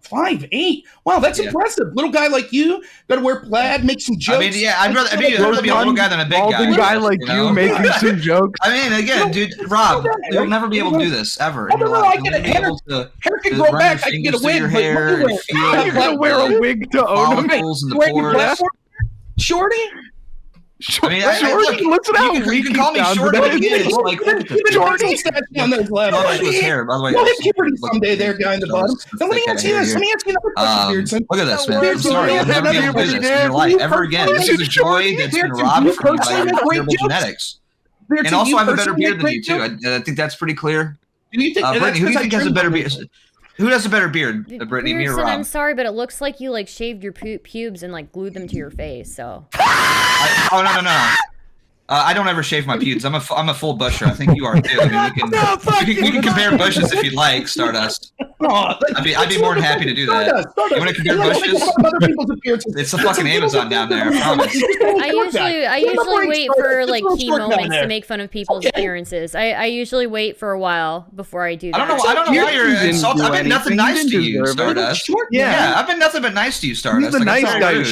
5'8". Wow, that's impressive. Little guy like you, gotta wear plaid, make some jokes. I mean, yeah, I'd rather be a little guy than a big guy. Guy like you making some jokes. I mean, again, dude, Rob, you'll never be able to do this ever. I get a hair can grow back. I can get a wig. You're gonna wear a wig to own them. Shorty. I mean, listen how you can call me Shorty. Like Shorty on those levels. Hair, by the way. You'll hit puberty someday, there, guy in the bottom. Let me ask you this. Let me ask you another question, Beardson. Look at this, man. I'm sorry. You'll never be able to do this in your life ever again. This is a joy that's been robbed from you by your terrible genetics. And also, I have a better beard than you too. I think that's pretty clear. Brittany, who do you think has a better beard? Who has a better beard, Brittany, me or Rob? I'm sorry, but it looks like you like shaved your pubes and like glued them to your face. So. No. I don't ever shave my pubes. I'm a full busher. I think you are too. I mean, we can compare bushes if you'd like, Stardust. I'd be more than happy to do that. You want to compare bushes? It's the fucking Amazon down there. I promise. I usually wait for like key moments to make fun of people's appearances. I usually wait for a while before I do that. I don't know why you're insulted. I've been nothing nice to you, Stardust. Yeah, I've been nothing but nice to you, Stardust. He's a nice guy. You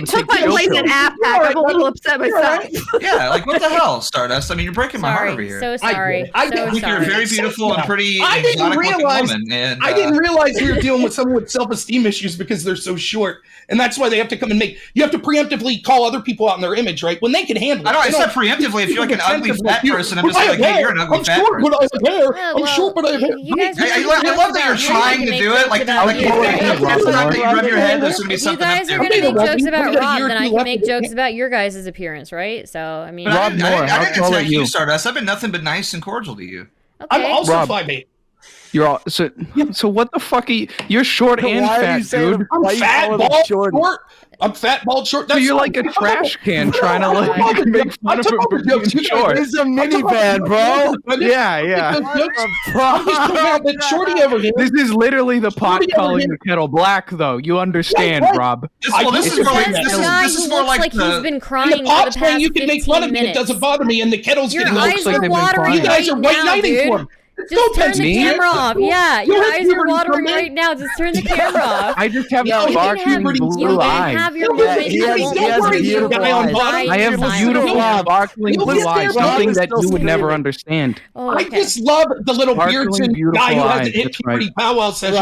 took my place in app pack. I'm a little upset myself. Yeah, like what the hell, Stardust? I mean, you're breaking my heart over here. So sorry. I think you're a very beautiful and pretty exotic looking woman. And I didn't realize we were dealing with someone with self-esteem issues because they're so short, and that's why they have to come and make. You have to preemptively call other people out in their image, right? When they can handle it. I said preemptively. If you're like an ugly fat person, I'm just like, hey, you're an ugly fat person. I'm short, but I have hair. I love that you're trying to do it. Like, it's not that you rub your head. There's gonna be something up there. You guys are gonna make jokes about Rob, then I can make jokes about your guys' appearance, right? So I mean, Rob Noerr, how tall are you? Stardust. I've been nothing but nice and cordial to you. Okay. I'm also 5'8". You're all so what the fuck are you? You're short and fat, dude. I'm fat, bald, short. I'm fat, bald, short. So you're like a trash can trying to like make fun of him for being short. It's a minivan, bro. Yeah. Shorty over here. This is literally the pot calling the kettle black, though. You understand, Rob? This is more like he's been crying for the past 15 minutes. You can make fun of me. It doesn't bother me, and the kettle's getting low. Your eyes are watering. You guys are white knighting for him. Just turn the camera off. Yeah, your eyes are watering right now. Just turn the camera off. I just have sparkling blue eyes. Have your moment. I have beautiful sparkling blue eyes, something that you would never understand. I just love the little Beardson guy who has an itchy pretty powwow session.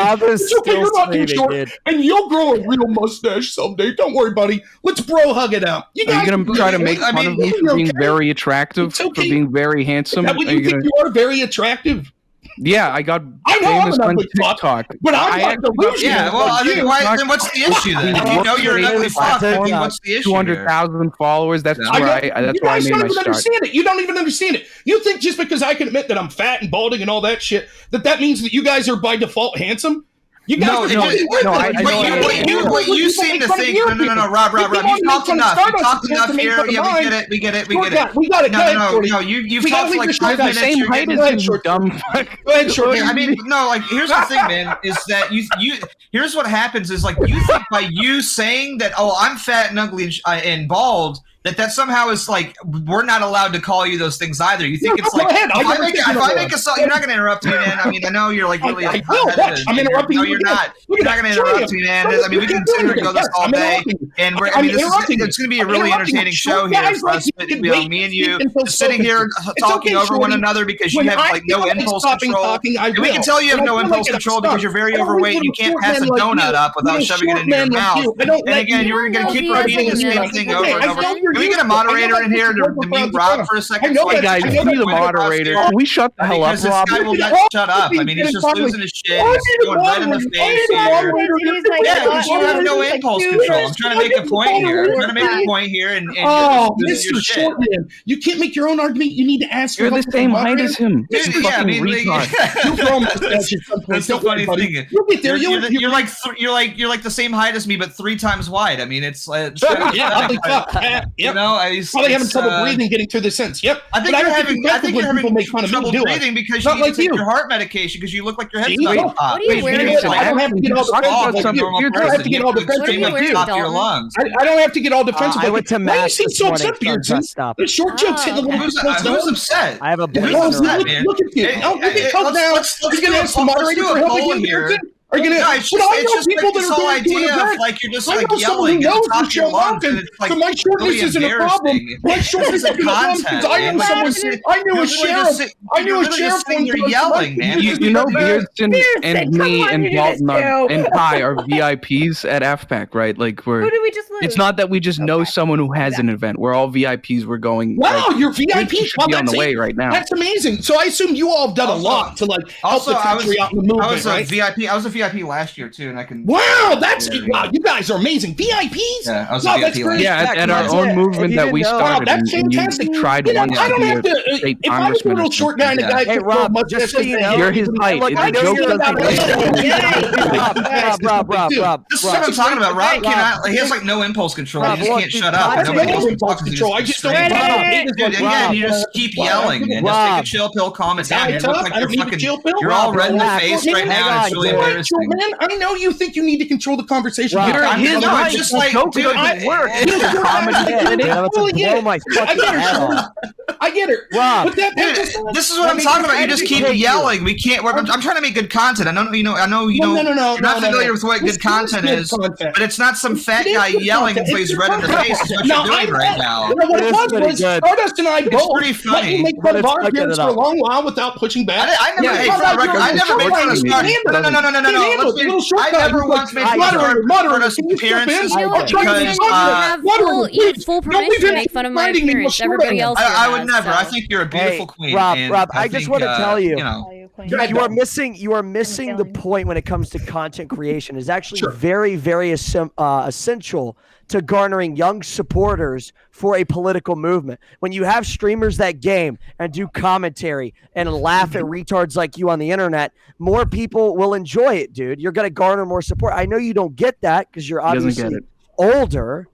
You're not too short, and you'll grow a real mustache someday. Don't worry, buddy. Let's bro hug it out. Are you gonna try to make fun of me for being very attractive, for being very handsome? You think you are very attractive? Yeah, I got famous on TikTok. But I'm not delusional. Yeah, well, then what's the issue then? If you know you're an ugly fuck, what's the issue? 200,000 followers. That's where I made my start. You don't even understand it. You think just because I can admit that I'm fat and balding and all that shit, that means that you guys are by default handsome? You guys what you seem to think. No, Rob. You talked enough. You talked enough here. Yeah, we get it. We got it. No. You've talked for like 5 minutes. The same height as you, dumb fuck. Go ahead, short. I mean, no. Like, here's the thing, man. Is that you? Here's what happens. Is like you think by you saying that, oh, I'm fat and ugly and bald, that somehow is like we're not allowed to call you those things either. You think it's like if I make a song, you're not going to interrupt me, man. I mean, I know you're like really. I'm interrupting you. No, you're not. You're not going to interrupt me, man. I mean, we can sit here and go this all day, and it's going to be a really entertaining show here for us. Me and you just sitting here talking over one another because you have like no impulse control. And we can tell you have no impulse control because you're very overweight and you can't pass a donut up without shoving it into your mouth. And again, you're going to keep repeating the same thing over and over. we get a moderator in here to mute Rob for a second? Hey guys, be the moderator. Can we shut the hell up, Rob? This guy will not shut up. I mean, he's just losing his shit. He's going right in the face here. Yeah, because you have no impulse control. I'm trying to make a point here. Oh, Mr. Shortman, you can't make your own argument. You need to ask. You're the same height as him. Yeah, I mean, that's the funny thing. You'll get there. You're like the same height as me, but 3 times wide. I mean, it's holy fuck. You know, probably having trouble breathing, getting through the sentence. Yep. I think you're having trouble breathing because you need to take your heart medication because you look like your head's not What are you wearing? I don't have to get all I don't have to get all defensive. I went to mass this morning. The short jokes hitting a little bit. Who's upset? I have a Look at you. Now. You're going to ask the moderator for helping you, are you gonna? It's just people that are going to an event. Like you're just like yelling at the top of your lungs, and it's like so my shortness isn't a problem. My shortness isn't a problem because I know someone. I knew a sheriff. I knew a sheriff. You're yelling, man. You know, Beardson and me and Dalton and Kai are VIPs at FPAC, right? Like who did we just lose? It's not that we just know someone who has an event. We're all VIPs. We're going. Wow, you're VIPs. Be on the way right now. That's amazing. So I assume you all have done a lot to like help the country out in the movement. I was a VIP. I was a VIP last year too, and I can. Wow, wow! You guys are amazing. VIPs. Yeah, I was a VIP last year. At our own movement that we started. Wow, that's fantastic. Tried once I don't have to. If I was a little short guy and a guy, hey Rob, just so you know, you're his height. I know you're Rob. This is what I'm talking about. Rob cannot. He has like no impulse control. He just can't shut up. Nobody has impulse control. I just don't. Again, you just keep yelling and just take a chill pill, calm it down. You look like you're fucking. You're all red in the face right now. It's really embarrassing. Man, I know you think you need to control the conversation. It's just like, dude, I get it. Rob, this is what I'm talking about. You just keep yelling. We can't. I'm trying to make good content. I know you know. No. You're not familiar with what good content is, but it's not some fat guy yelling until he's red in the face. That's what you're doing right now. What it was Stardust and I both pretty funny. You make fun of our appearance for a long while without pushing back. I never made fun of Stardust. No. I never once made fun of Stardust appearances because you have full permission to make fun of my appearance. Everybody else. I would never. I think you're a beautiful queen. Rob, I just want to tell you. You are missing the point when it comes to content creation. It's actually very, very essential to garnering young supporters for a political movement. When you have streamers that game and do commentary and laugh at retards like you on the internet, more people will enjoy it, dude. You're going to garner more support. I know you don't get that because you're obviously older,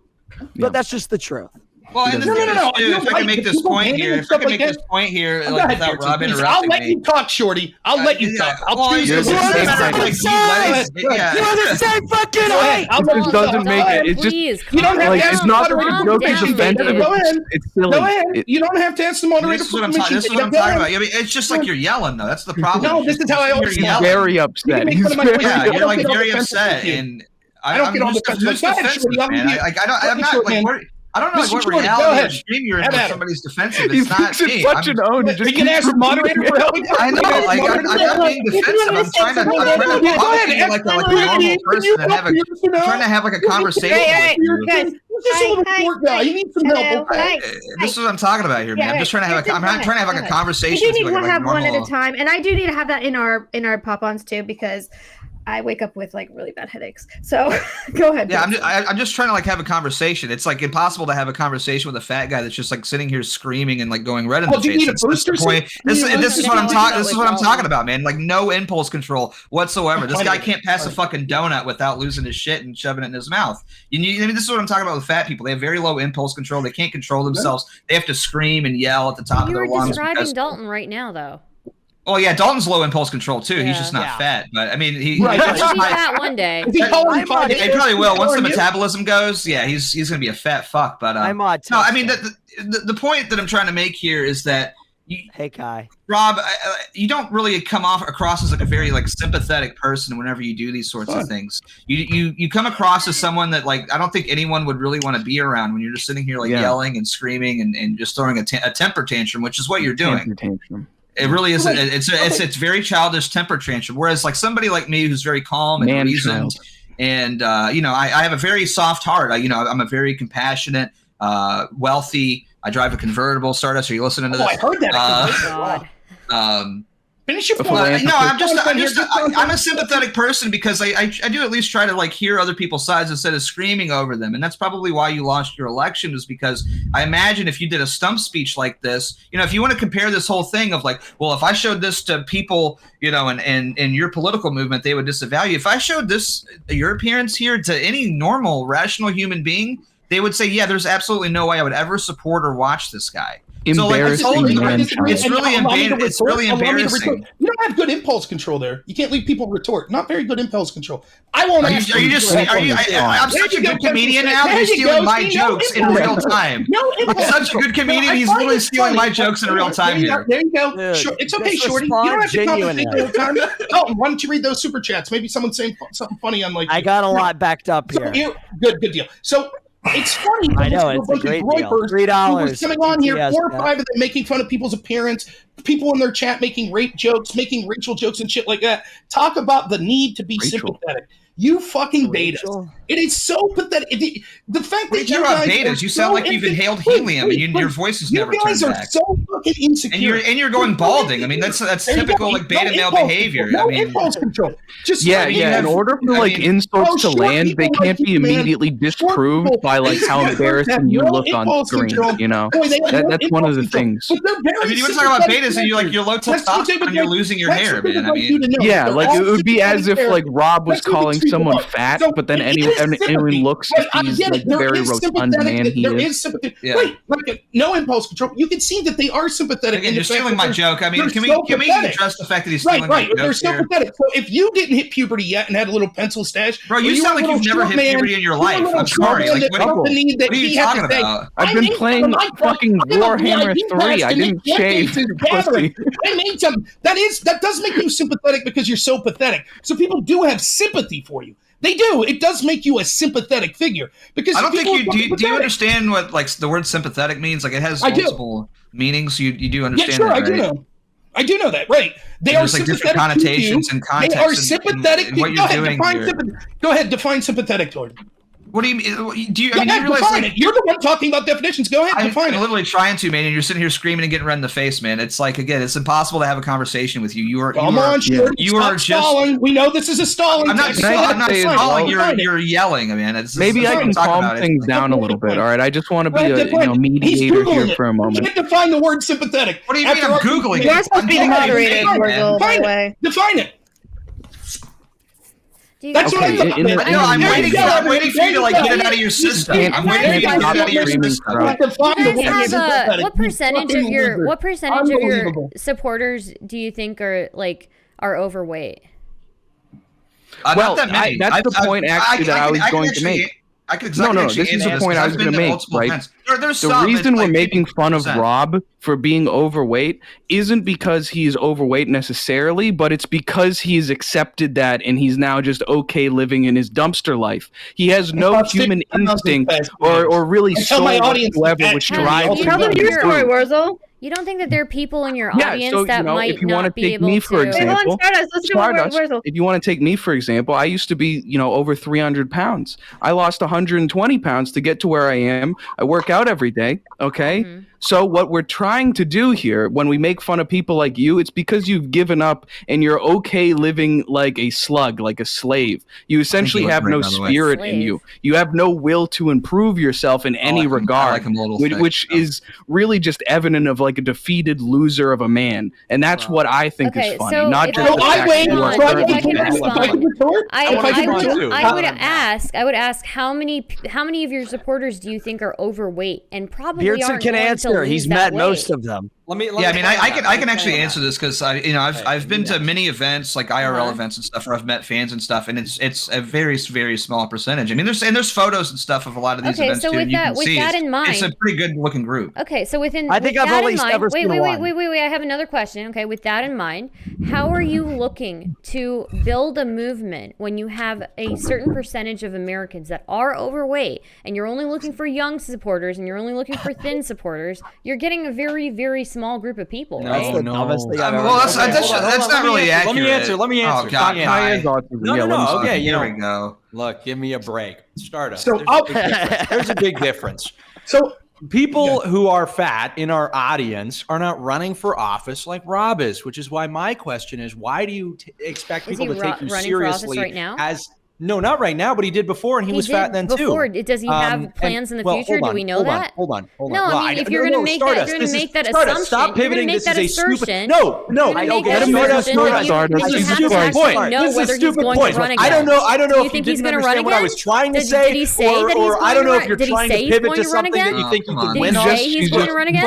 but that's just the truth. Well, no. If I can make this point here, without Rob interrupting me. I'll let you talk, Shorty. I'll let you talk. I'll choose You're the same fucking height. It doesn't make it. It's just you don't have to ask the moderator. It's silly. You don't have to ask the moderator. This is what I'm talking about. I mean, it's just like you're yelling, though. That's the problem. No, this is how I always yell. He's very upset. You're like very upset, and I don't get all the man. I'm not like. I don't know like, what reality of stream you're in when somebody's defensive. It's not me. Such an own. You can ask the moderator for help. I know. Like, I'm not being defensive. I'm trying to talk to you like a normal person and trying to have like a conversation with you. Just a little poor guy. You need some help. This is what I'm talking about here, man. I'm just trying to have like a conversation. We do need to have one at a time, and I do need to have that in our pop-ons too because I wake up with like really bad headaches. So go ahead. Yeah, I'm just trying to like have a conversation. It's like impossible to have a conversation with a fat guy that's just like sitting here screaming and like going red in the face. This is what I'm talking. This is what I'm talking about, man. Like no impulse control whatsoever. This guy can't pass a fucking donut without losing his shit and shoving it in his mouth. I mean, this is what I'm talking about with fat people. They have very low impulse control. They can't control themselves. They have to scream and yell at the top of their lungs. You're describing Dalton right now, though. Oh yeah, Dalton's low impulse control too. He's just not fat, but I mean, he's fat one day. He probably will once the metabolism goes. Yeah, he's gonna be a fat fuck. But I'm on. No, I mean the point that I'm trying to make here is that hey Kai, Rob, you don't really come across as like a very like sympathetic person whenever you do these sorts of things. You come across as someone that like I don't think anyone would really want to be around when you're just sitting here like yelling and screaming and just throwing a temper tantrum, which is what you're doing. It really is. It's very childish temper tantrum. Whereas like somebody like me who's very calm and reasoned, and I have a very soft heart. I'm a very compassionate, wealthy. I drive a convertible. Stardust, are you listening to this? I heard that. Finish your point. No, I'm a sympathetic person because I do at least try to like hear other people's sides instead of screaming over them. And that's probably why you lost your election, is because I imagine if you did a stump speech like this, if you want to compare this whole thing of like, well, if I showed this to people, in your political movement, they would disavow you. If I showed your appearance here to any normal, rational human being, they would say, yeah, there's absolutely no way I would ever support or watch this guy. It's really embarrassing. You don't have good impulse control there. You can't leave people retort. Not very good impulse control. I won't ask you. I'm such a good comedian now. You're stealing my jokes in real time. I'm such a good comedian. He's literally stealing my jokes in real time here. There you go. It's okay, Shorty. You don't have to compensate the whole time. Oh, why don't you read those super chats? Maybe someone's saying something funny on like. I got a lot backed up here. Good deal. So. It's funny. I know, it's a great deal. $3. Coming on here, 4 or 5 of them making fun of people's appearance, people in their chat making rape jokes, making racial jokes and shit like that. Talk about the need to be sympathetic. You fucking betas. It is so pathetic. The fact that you're about betas, you sound like you've inhaled helium and your voice is never turned back. You guys are so fucking insecure. And you're going balding. I mean, that's typical like beta male behavior. No impulse control. In order for insults to land, they can't be immediately disproved by like how embarrassing you look on screen. That's one of the things. I mean, you want to talk about betas and you're low testosterone and you're losing your hair, man. I mean, it would be as if like Rob was calling someone fat, but then anyone looks like he's like very rotund man he is. Right, no impulse control. You can see that they are sympathetic. Again, you're stealing my joke. I mean, can we address the fact that he's stealing my joke? They're so pathetic. So if you didn't hit puberty yet and had a little pencil stash, bro, you sound like you've never hit puberty in your life. I'm sorry. Like, what are you talking about? I've been playing fucking Warhammer 3. I didn't shave. I made some. That does make you sympathetic because you're so pathetic. So people do have sympathy for you. They do. It does make you a sympathetic figure because I don't think you do. You understand what like the word sympathetic means? Like it has multiple meanings. You do understand? Yeah, sure. That, right? I do know. I do know that. Right. They are like sympathetic different connotations and context. They are sympathetic. In what you're doing here. Go ahead. Define sympathetic, Jordan. What do you mean? Do you realize like you're the one talking about definitions? Go ahead, define it. I'm literally trying to, man, and you're sitting here screaming and getting red in the face, man. It's like again, it's impossible to have a conversation with you. You are just stalling. We know this is a stalling. I'm not stalling. You're yelling, man. Maybe I can calm things down a little bit. All right, I just want to be a mediator here for a moment. You can't define the word sympathetic. What do you mean? I'm googling. You're supposed to be the moderator, Wurzel, by the way. Define it. That's what I thought. No, I'm waiting for you to like get it out of your system. I'm waiting for you to get it out of your system. What percentage of your supporters do you think are overweight? Well, that's the point actually that I was going to make. This is the point I was going to make, right? The reason we're making fun of Rob for being overweight isn't because he's overweight necessarily, but it's because he's accepted that and he's now just okay living in his dumpster life. He has no human instinct or really soul whatsoever which drives him. Tell them your story, Wurzel. You don't think that there are people in your audience that might not be able to... Stardust, if you want to take me, for example, I used to be, over 300 pounds. I lost 120 pounds to get to where I am. I work out every day, okay? Mm-hmm. So what we're trying to do here, when we make fun of people like you, it's because you've given up and you're okay living like a slug, like a slave. You essentially have no spirit in you. You have no will to improve yourself in any regard, which is really just evident of like a defeated loser of a man. And that's what I think is funny. So not just I would ask how many of your supporters do you think are overweight and probably Beardson can answer. He's met most of them. I can actually answer this because I've been to many events like IRL events and stuff where I've met fans and stuff, and it's a very, very small percentage. I mean, there's photos and stuff of a lot of these events so too. With that in mind, it's a pretty good looking group. Okay, so I think I've only ever seen one. Wait. I have another question. Okay, with that in mind, how are you looking to build a movement when you have a certain percentage of Americans that are overweight, and you're only looking for young supporters, and you're only looking for thin supporters? You're getting a very, very small group of people, right? That's the dumbest thing I've ever that's not really accurate. Let me answer. Oh, God. No. Okay, here we go. Look, give me a break. Stardust. So there's a big difference. So people who are fat in our audience are not running for office like Rob is, which is why my question is, why do you expect people to take you seriously right now? No, not right now, but he did before, and he was fat then before. too. Does he have plans in the future? Do we know that? Hold on. No, I mean, if you're going to make that assumption, stop pivoting. This is a stupid. No. Stardust. This is a stupid point. This is a stupid point. I don't know if you didn't understand what I was trying to say, or I don't know if you're trying to pivot to something that you think you can win on. Did he say he's going to run again?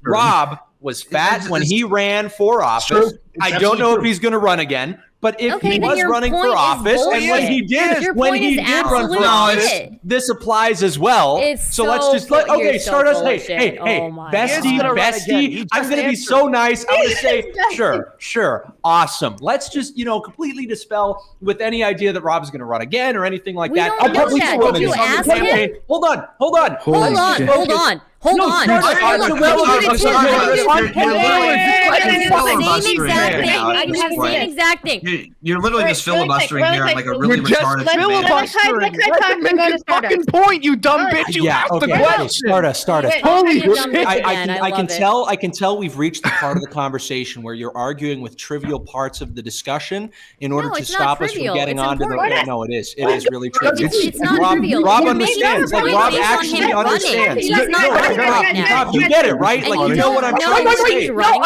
Rob was fat when he ran for office. I don't know if he's going to run again. But if he was running for office, and when he did run for office, this applies as well. So let's just Stardust. Hey, bestie, I'm going to be so nice. I'm going to say, sure, awesome. Let's just completely dispel with any idea that Rob's going to run again or anything like that. Don't know that. Did you ask him? Hold on. Hold on. Same exact thing. You're literally just filibustering here on like a really retarded filibustering. Let the fucking point, you dumb bitch. You have the question. Stardust. Holy shit. I can tell we've reached the part of the conversation where you're arguing with trivial parts of the discussion in order to stop us from getting onto the. No, it is. It is really trivial. It's not trivial. Rob understands. Like Rob actually understands. Rob, you get it, right? Like you know what I'm trying to say. Rob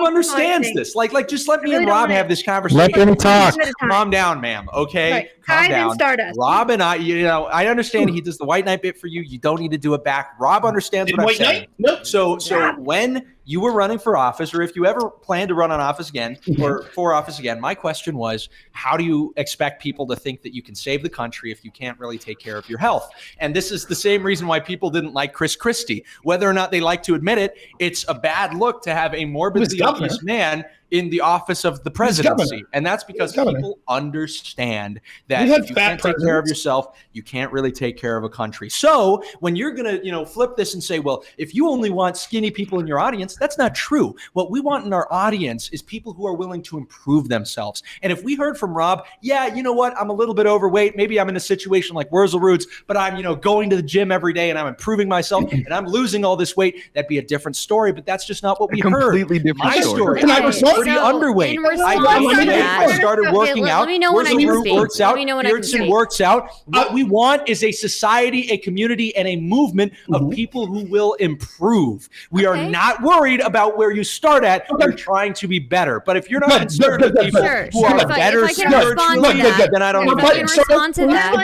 understands this. Like just let me and Rob have this conversation. Let them talk. Calm down, ma'am. Okay, calm down. Rob and I understand he does the white knight bit for you. You don't need to do it back. Rob understands what I'm saying. Nope. So when you were running for office, or if you ever plan to run on office again or for office again, my question was, how do you expect people to think that you can save the country if you can't really take care of your health? And this is the same reason why people didn't like Chris Christie. Whether or not they like to admit it, it's a bad look to have a morbidly obese man in the office of the presidency. And that's because people understand that if you can't take care of yourself, you can't really take care of a country. So when you're going to, flip this and say, well, if you only want skinny people in your audience, that's not true. What we want in our audience is people who are willing to improve themselves. And if we heard from Rob, yeah, you know what? I'm a little bit overweight. Maybe I'm in a situation like Wurzelroot's, but I'm, going to the gym every day and I'm improving myself and I'm losing all this weight. That'd be a different story, but that's just not what we heard. Completely different story. And I was pretty underweight. I started working out. Wurzelroot works out. Beardson works out. What we want is a society, a community, and a movement of people who will improve. We are not worried about where you start at. We're trying to be better. But if you're not concerned with people who are better spiritually, then I don't know. If I can respond to that.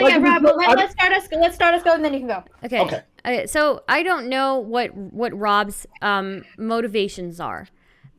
Let's start us go, and then you can go. Okay. So I don't know what Rob's motivations are.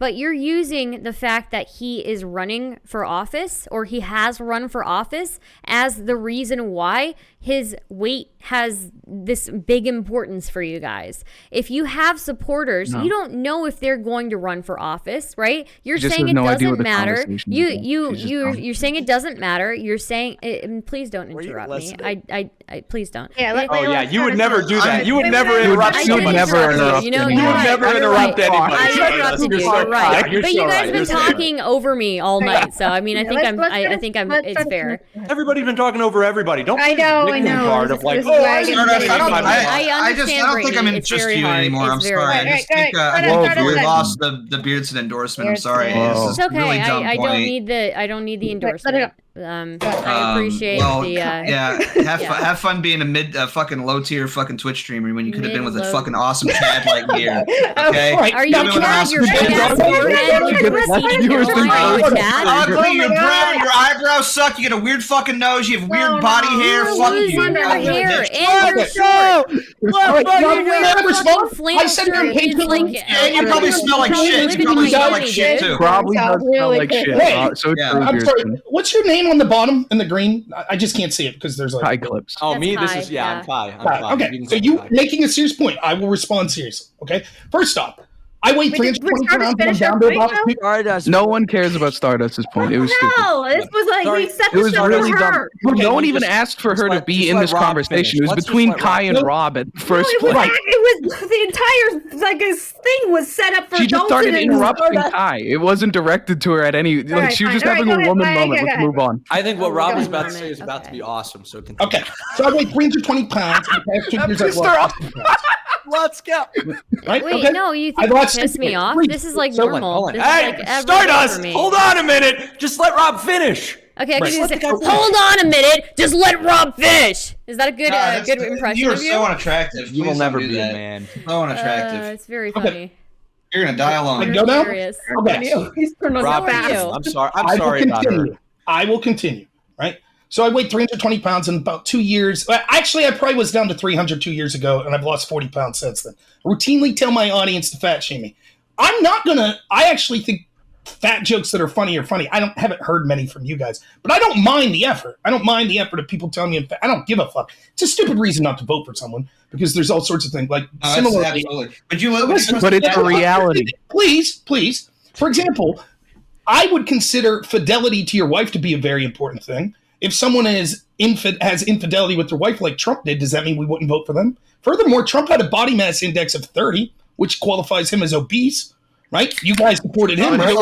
But you're using the fact that he is running for office, or he has run for office, as the reason why his weight has this big importance for you guys. If you have supporters, you don't know if they're going to run for office, right? You're saying it doesn't matter. You're saying it doesn't matter. You're saying, please don't interrupt me. I please don't. You would never do that. You would never interrupt somebody. You would never interrupt anybody. I interrupted you. You're right. But you guys have been talking over me all night, so I mean, I think it's fair. Everybody's been talking over everybody. Don't. I know. Part of like, I don't think I'm interested in you anymore. I'm sorry. I just think we lost the Beardson endorsement. I'm sorry. It's okay. I don't need the endorsement. I appreciate have fun being a fucking low tier fucking Twitch streamer when you could have been with a fucking awesome Chad like me. Okay. Are you Chad? You're ugly. You're brown. Your eyebrows suck. You got a weird fucking nose. You have weird body hair. Fuck you. Hair and your shirt. I said your page you probably smell like shit. You probably smell like shit too. Probably does smell like shit. So I'm sorry. What's your name on the bottom in the green? I just can't see it because there's like KaiClips. Oh, me? This is I'm Kai. Okay, so you making a serious point. I will respond seriously. Okay, first off, I weighed 320 pounds and I'm down to about Stardust. No one cares about Stardust's point. It was no, this was like we set the show really for her. No one even asked for her to be in this conversation. It was between Kai and Rob at first place. It was the entire like this thing was set up for Dalton. She just started interrupting Kai. It wasn't directed to her at any. Like she was just having a woman moment. Let's move on. I think what Rob was about to say is about to be awesome. So continue. Okay, so I weighed 320 pounds. Let's go. Right? Wait, okay. No, you think it pissed me off? This is like normal. This hey, is like Stardust, hold on a minute. Just let Rob finish. Okay, I can do this. Hold on a minute. Just let Rob finish. Is that a good good impression you of you? You are so unattractive. You will never be a man. So unattractive. It's very funny. You're going to die alone. I go now? Okay. He's Rob, I'm sorry about her. I will continue, right? So I weighed 320 pounds in about 2 years. Actually, I probably was down to 300 2 years ago, and I've lost 40 pounds since then. I routinely tell my audience to fat shame me. I actually think fat jokes that are funny. I haven't heard many from you guys, but I don't mind the effort. I don't mind the effort of people telling me I'm fat. I don't give a fuck. It's a stupid reason not to vote for someone because there's all sorts of things. Like, similarly. But it's a reality. Please. For example, I would consider fidelity to your wife to be a very important thing. If someone has infidelity with their wife like Trump did, does that mean we wouldn't vote for them? Furthermore, Trump had a body mass index of 30, which qualifies him as obese, right? You guys supported him, right? You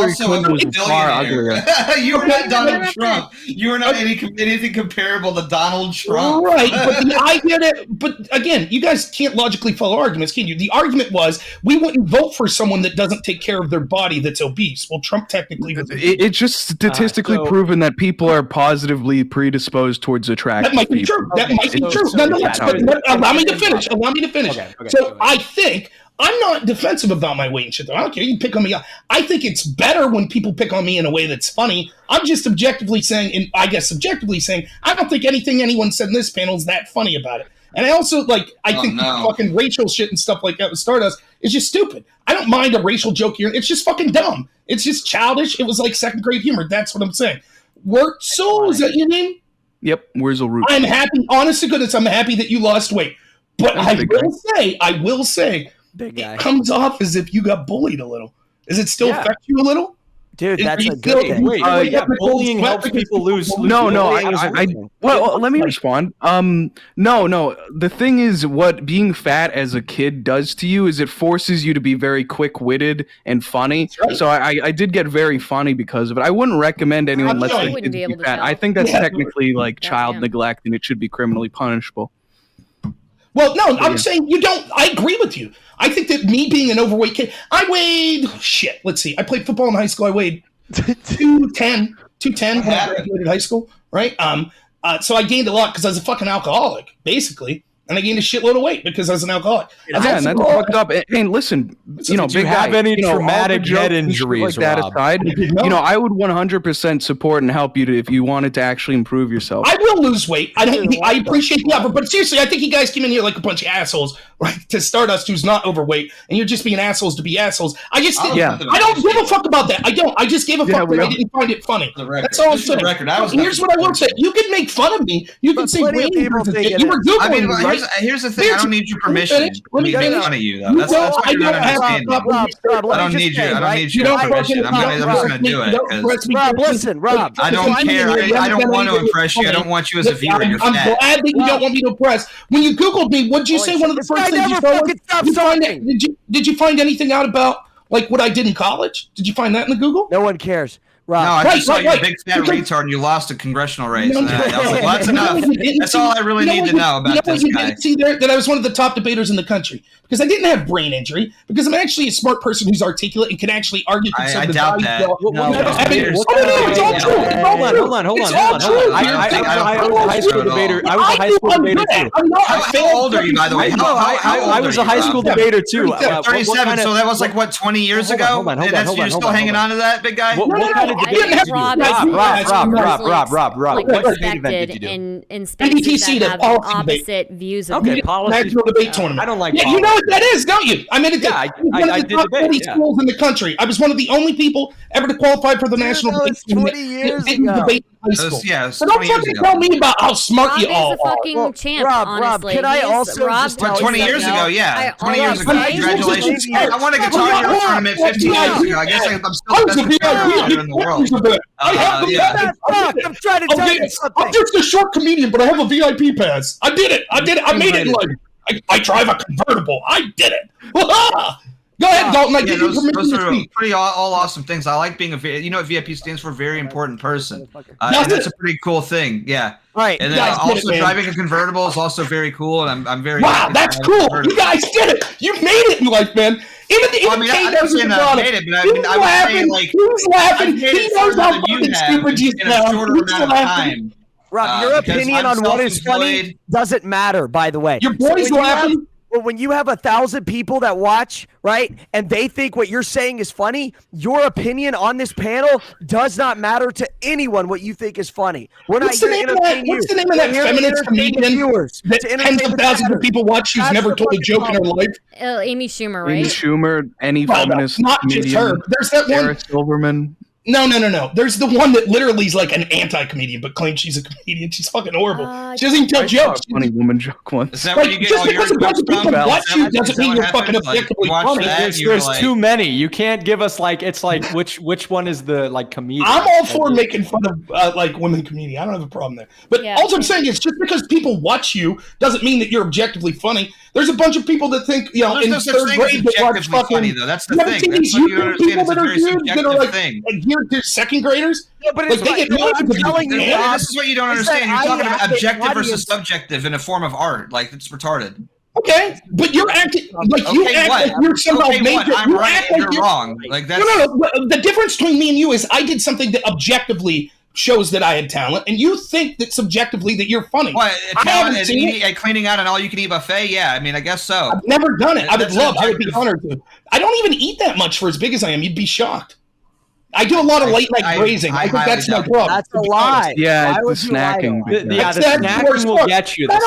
are not Donald Trump. You are not anything comparable to Donald Trump. Right, but the idea that, but again, you guys can't logically follow arguments, can you? The argument was we wouldn't vote for someone that doesn't take care of their body that's obese. Well, Trump technically was. It's just statistically proven that people are positively predisposed towards attractive. That might be true. That might be true. Nonetheless, but allow me to finish. Okay, so I think. I'm not defensive about my weight and shit, though. I don't care. You can pick on me. I think it's better when people pick on me in a way that's funny. I'm just objectively saying, and I guess subjectively saying, I don't think anything anyone said in this panel is that funny about it. And I also, think fucking racial shit and stuff like that with Stardust is just stupid. I don't mind a racial joke here. It's just fucking dumb. It's just childish. It was like second grade humor. That's what I'm saying. Wurzel, is that your name? Yep, Wurzelroot. I'm happy. Honest to goodness, I'm happy that you lost weight. But I will say, it comes off as if you got bullied a little. Does it still affect you a little? Dude, that's a good thing. Bullying helps people lose. No. Well, let me respond. No. The thing is, what being fat as a kid does to you is it forces you to be very quick-witted and funny. Right. So I did get very funny because of it. I wouldn't recommend anyone let their kids be fat. I think that's technically like child neglect, and it should be criminally punishable. Well, no, I'm saying you don't. I agree with you. I think that me being an overweight kid, I weighed, let's see. I played football in high school. I weighed 210 when I graduated high school, right? So I gained a lot because I was a fucking alcoholic, basically. And I gained a shitload of weight because I was an alcoholic. Yeah, and that's fucked up. And listen, did you have any traumatic head injuries, like that aside? I would 100% support and help you if you wanted to actually improve yourself. I will lose weight. I appreciate the effort, but seriously, I think you guys came in here like a bunch of assholes, right? To Stardust, who's not overweight, and you're just being assholes to be assholes. I don't give a fuck about that. I don't. I just gave a fuck that I didn't find it funny. That's all I'm saying. Here's what I will say: you can make fun of me. You can say you were Googling, right? Here's the thing. I don't need your permission to make fun of you, though. That's what you're not understanding. I don't need your permission. I'm just going to do it. Rob, listen, Rob. I don't care. I don't want to impress you. I don't want you as a viewer. You're I'm glad that you don't want me to impress. When you Googled me, what did you say? One of the first things did you find anything out about like what I did in college? Did you find that in the Google? No one cares. Rob. No, I just saw you a big fat retard and you lost a congressional race. I was like, well, that's enough. That's all I really need to know about this guy. See there that I was one of the top debaters in the country because I didn't have brain injury because I'm actually a smart person who's articulate and can actually argue. I doubt that. Hold on. I was a high school debater. Too. How old are you, by the way? I was a high school debater too. 37. So that was like what 20 years ago. You're still hanging on to that, big guy. What kind of Rob. What respected in spaces that have opposite views of national debate tournament. I don't like. Yeah, you know what that is, don't you? I mean, I did debate. Schools in the country. I was one of the only people ever to qualify for the national debate. 20 years ago. high school. Yeah, so don't fucking tell me about how smart you all are. Rob is a fucking champ, Rob, can I also just tell 20 years ago, yeah. 20 years ago, congratulations. I won a Guitar Hero tournament 15 years ago. I guess I'm still the best guitar player in the world. I'm trying to tell you something. I'm just a short comedian, but I have a VIP pass. I did it. I made it in life. I drive a convertible. I did it. Go ahead, Dalton. Those are pretty all awesome things. I like being what VIP stands for? Very important person. And that's a pretty cool thing. Yeah. Right. And then also driving a convertible is also very cool. And I'm very wow, that's cool. You guys did it. You made it in life, man. Even I didn't say that I made it, but I would say like who's laughing? He knows how fucking stupid you sound. Shorter amount of time. Rob, your opinion on what is funny doesn't matter, by the way. Your boys laughing. When you have 1,000 people that watch, right, and they think what you're saying is funny, your opinion on this panel does not matter to anyone what you think is funny. What's the name of that feminist comedian that tens of thousands of people watch who's never told a joke in her life? Amy Schumer, right? Amy Schumer, any feminist not comedian. Just her. There's that one. Sarah Silverman. No. There's the one that literally is like an anti-comedian, but claims she's a comedian. She's fucking horrible. She doesn't even tell jokes. Funny woman joke once. Is that where you get all your jokes from? Doesn't mean you're fucking objectively funny. There's too many. You can't give us it's like which one is the comedian? I'm all for making fun of women comedians. I don't have a problem there. But all I'm saying is just because people watch you doesn't mean that you're objectively funny. There's a bunch of people that think in third grade that watch fucking. Funny, though. That's the thing. That's what you understand. It's a very subjective thing. They're second graders. Yeah, but it's they get I'm telling you, this is what you don't understand. You're talking about objective versus subjective in a form of art. Like it's retarded. Okay, but you're acting like you're somehow major. I'm right and you're wrong. Like that's no. The difference between me and you is I did something that objectively shows that I had talent, and you think that subjectively that you're funny. What, talent and cleaning out an all-you-can-eat buffet? Yeah, I mean, I guess so. I've never done it. I would be honored to. I don't even eat that much for as big as I am. You'd be shocked. I do a lot of late night grazing. I think that's my problem. That's a lie. Yeah, it's the snacking. The snacking will get you. That's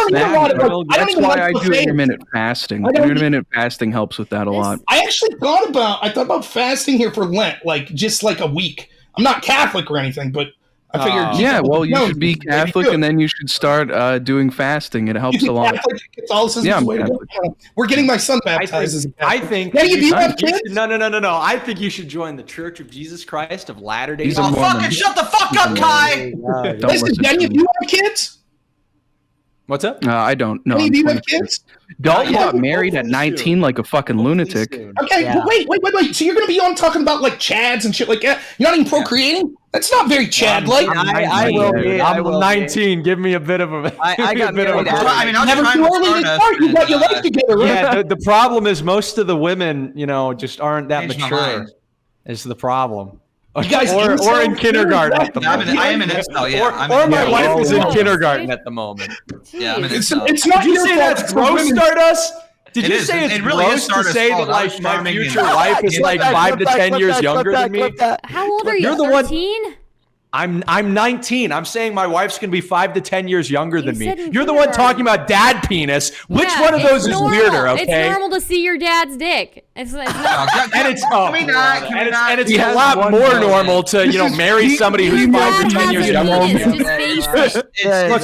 why I do intermittent fasting. Intermittent fasting helps with that a lot. I actually thought about fasting here for Lent, just like a week. I'm not Catholic or anything, but I figured. You should be Catholic, and then you should start doing fasting. It helps a lot. Catholicism we're getting my son baptized as a Catholic. I think. Do you have kids? No. I think you should join the Church of Jesus Christ of Latter-day Saints. Fucking shut the fuck up, Kai! Listen, Denny, do you have kids? What's up? I don't know. Do you have kids? Dalton got married at 19 like a fucking lunatic. Okay, but wait. So you're going to be on talking about Chads and shit like that? You're not even procreating? That's not very Chad-like. I will be. I'm 19. Give me a bit of a. I got married. I mean, never too early to start. You got your life together, right? Yeah, the problem is most of the women, just aren't that mature. Is the problem. You guys or in kindergarten at the moment. I am in incel, yeah. Or my wife is in kindergarten at the moment. Yeah, I'm in incel. It's not your fault. That's gross, Stardust? Did you say it's really gross to say that my future wife is 5 to 10 years younger than me? How old are you? You're 13? I'm 19. I'm saying my wife's going to be 5 to 10 years younger than me. You're the one talking about dad penis. Which one of those is weirder, okay? It's normal to see your dad's dick. It's not. And it's a lot more normal to marry somebody who's 5 or 10 years younger than you.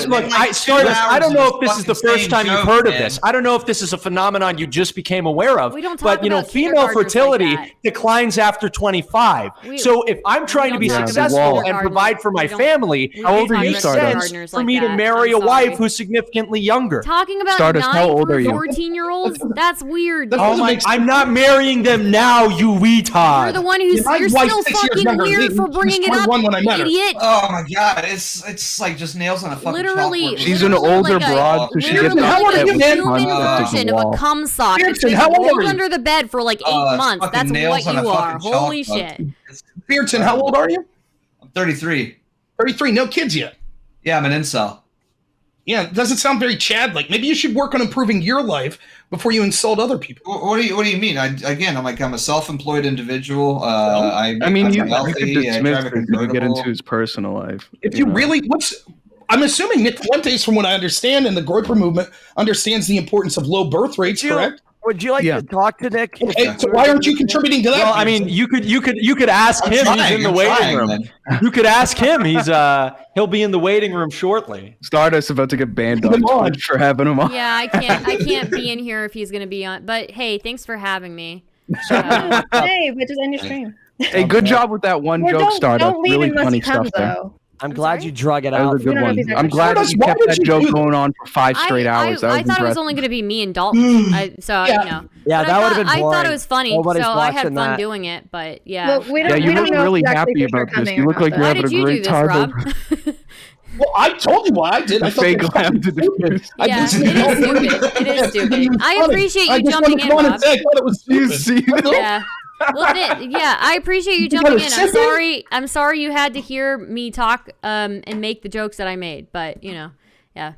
Look, I don't know if this is the first time you've heard of this. I don't know if this is a phenomenon you just became aware of. But female fertility declines after 25. So if I'm trying to be successful and provide for my family, how old are you, Stardust? Sense for me to marry a wife who's significantly younger. Talking about Stardust, 9 through 14-year-olds, that's weird. I'm not marrying them now, you retard. You're the one who's you're still fucking weird for bringing it up, idiot. Oh my god, it's like just nails on a fucking literally. She's an older broad, so she gets a human version of a cum sock. It's been rolled under the bed for 8 months. That's what you are. Holy shit. Beardson, how old are you? 33. 33, no kids yet. Yeah, I'm an incel. Yeah, it doesn't sound very Chad-like. Maybe you should work on improving your life before you insult other people. What do you mean? I'm a self-employed individual. You could dismiss and get into his personal life. If you really, I'm assuming Nick Fuentes, from what I understand, and the Groyper movement understands the importance of low birth rates, correct? Would you like to talk to Nick? Okay, so why aren't you contributing to that? Well, I mean, you could ask him. He's in the waiting room. You could ask him. He'll be in the waiting room shortly. Stardust about to get banned on for having him on. Yeah, I can't be in here if he's gonna be on. But hey, thanks for having me. Hey, but just end your stream. Hey, good job with that one joke, Stardust. Don't leave Really unless funny he comes, stuff there. though. I'm glad you drug it That out. was a good one. I'm glad that you Why kept did that you joke do that? going on for 5 straight hours. I thought it was only going to be me and Dalton. Yeah, But that would have been I boring. thought it was funny, Nobody's so I had watching fun that. doing it. But yeah. Well, Yeah, you look really happy about this. You look like you're Why having a did you do great this, time. Rob? Well, I told you why I did. I thought fake it was laugh fucking to the stupid. I Yeah, just- it is stupid. It is stupid. I appreciate you jumping in, Rob. I thought it was You stupid. see? Yeah. Well, I appreciate you You jumping gotta in. sip it? I'm sorry you had to hear me talk and make the jokes that I made, but yeah.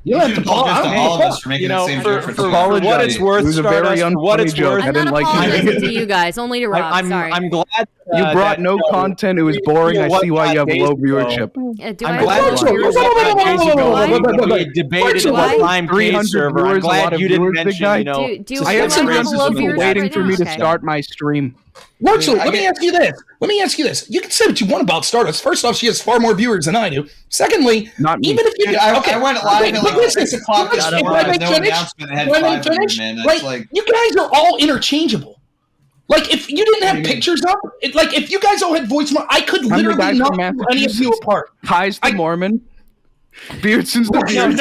You don't have to apologize to all of us for making You know, the same for joke for what it's worth, It was a very Stardust, for what unfunny it's joke. worth. I I'm not didn't like apologizing it. to you guys, only to Rob. Sorry. I'm glad You brought that, no content. It was boring. I see why you have low viewership. Do I'm I glad have that viewership? we debated Do I? what Lime 300 server. I'm viewers, a lot glad of you didn't viewers, big mention, guy. you know, Do I we had some have racism low people viewership waiting right for now? me to Okay. start my stream. Wurzel, let me ask you this. You can say what you want about Stardust. First off, she has far more viewers than I do. Secondly, Not me. even if you Dude, I went live at like 6 o'clock this morning with no announcement. It had 500, man. That's like... You guys are all interchangeable. Like, if you didn't have pictures up, if you guys all had voice, I could literally not pull any of you apart. Kai's the Mormon. Beardson's the Beardson.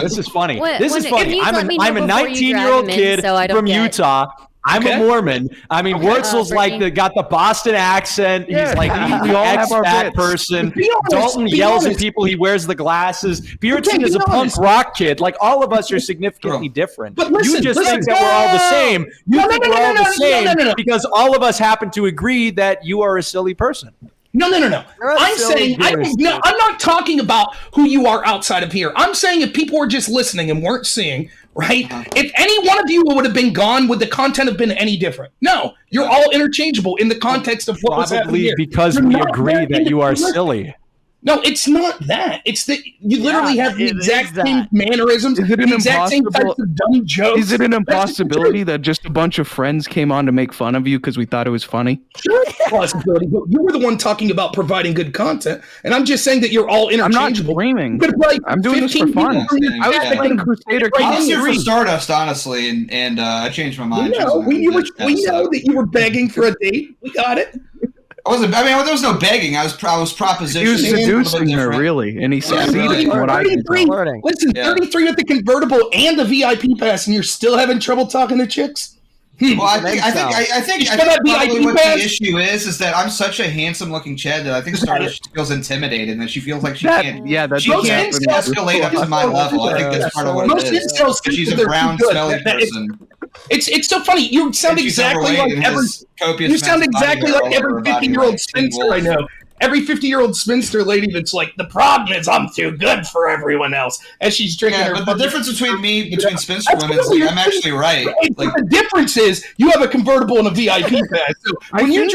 This is funny. This is funny. I'm a 19-year-old kid from Utah. I'm a Mormon. I mean, Wurzel's got the Boston accent. He's like the ex-fat person. Dalton yells at people. He wears the glasses. Beardson is a punk rock kid. Like, all of us are significantly different. But listen, you just think that we're all the same. You think we're all the same because all of us happen to agree that you are a silly person. No. I'm saying I'm not talking about who you are outside of here. I'm saying if people were just listening and weren't seeing, right? If any one of you would have been gone, would the content have been any different? No, you're all interchangeable in the context of what was happening here. Probably because we agree that you are silly. No, it's not that. It's that you literally have the exact same mannerisms, the exact same types of dumb jokes. Is it an impossibility that just a bunch of friends came on to make fun of you because we thought it was funny? Sure, it's a possibility. But you were the one talking about providing good content, and I'm just saying that you're all interchangeable. I'm not screaming. I'm doing this for fun. I was thinking Crusader I'm here for Stardust, honestly, and I changed my mind. We know that you were begging for a date. We got it. There was no begging. I was propositioning. He was seducing her, really, and he succeeded in what I did. Listen, 33 with the convertible and the VIP pass, and you're still having trouble talking to chicks? Well, I think probably what the issue is that I'm such a handsome-looking Chad that I think Stardust feels intimidated, and that she feels like she can't escalate up to my level. I think that's part of what it is. She's a brown, smelly person. It's so funny. You sound exactly like every 50-year-old spinster I know. Every 50-year-old spinster lady that's like, the problem is I'm too good for everyone else, as she's drinking her. But the difference between spinster women is I'm actually right. Like, the difference is you have a convertible and a VIP pass. So when you're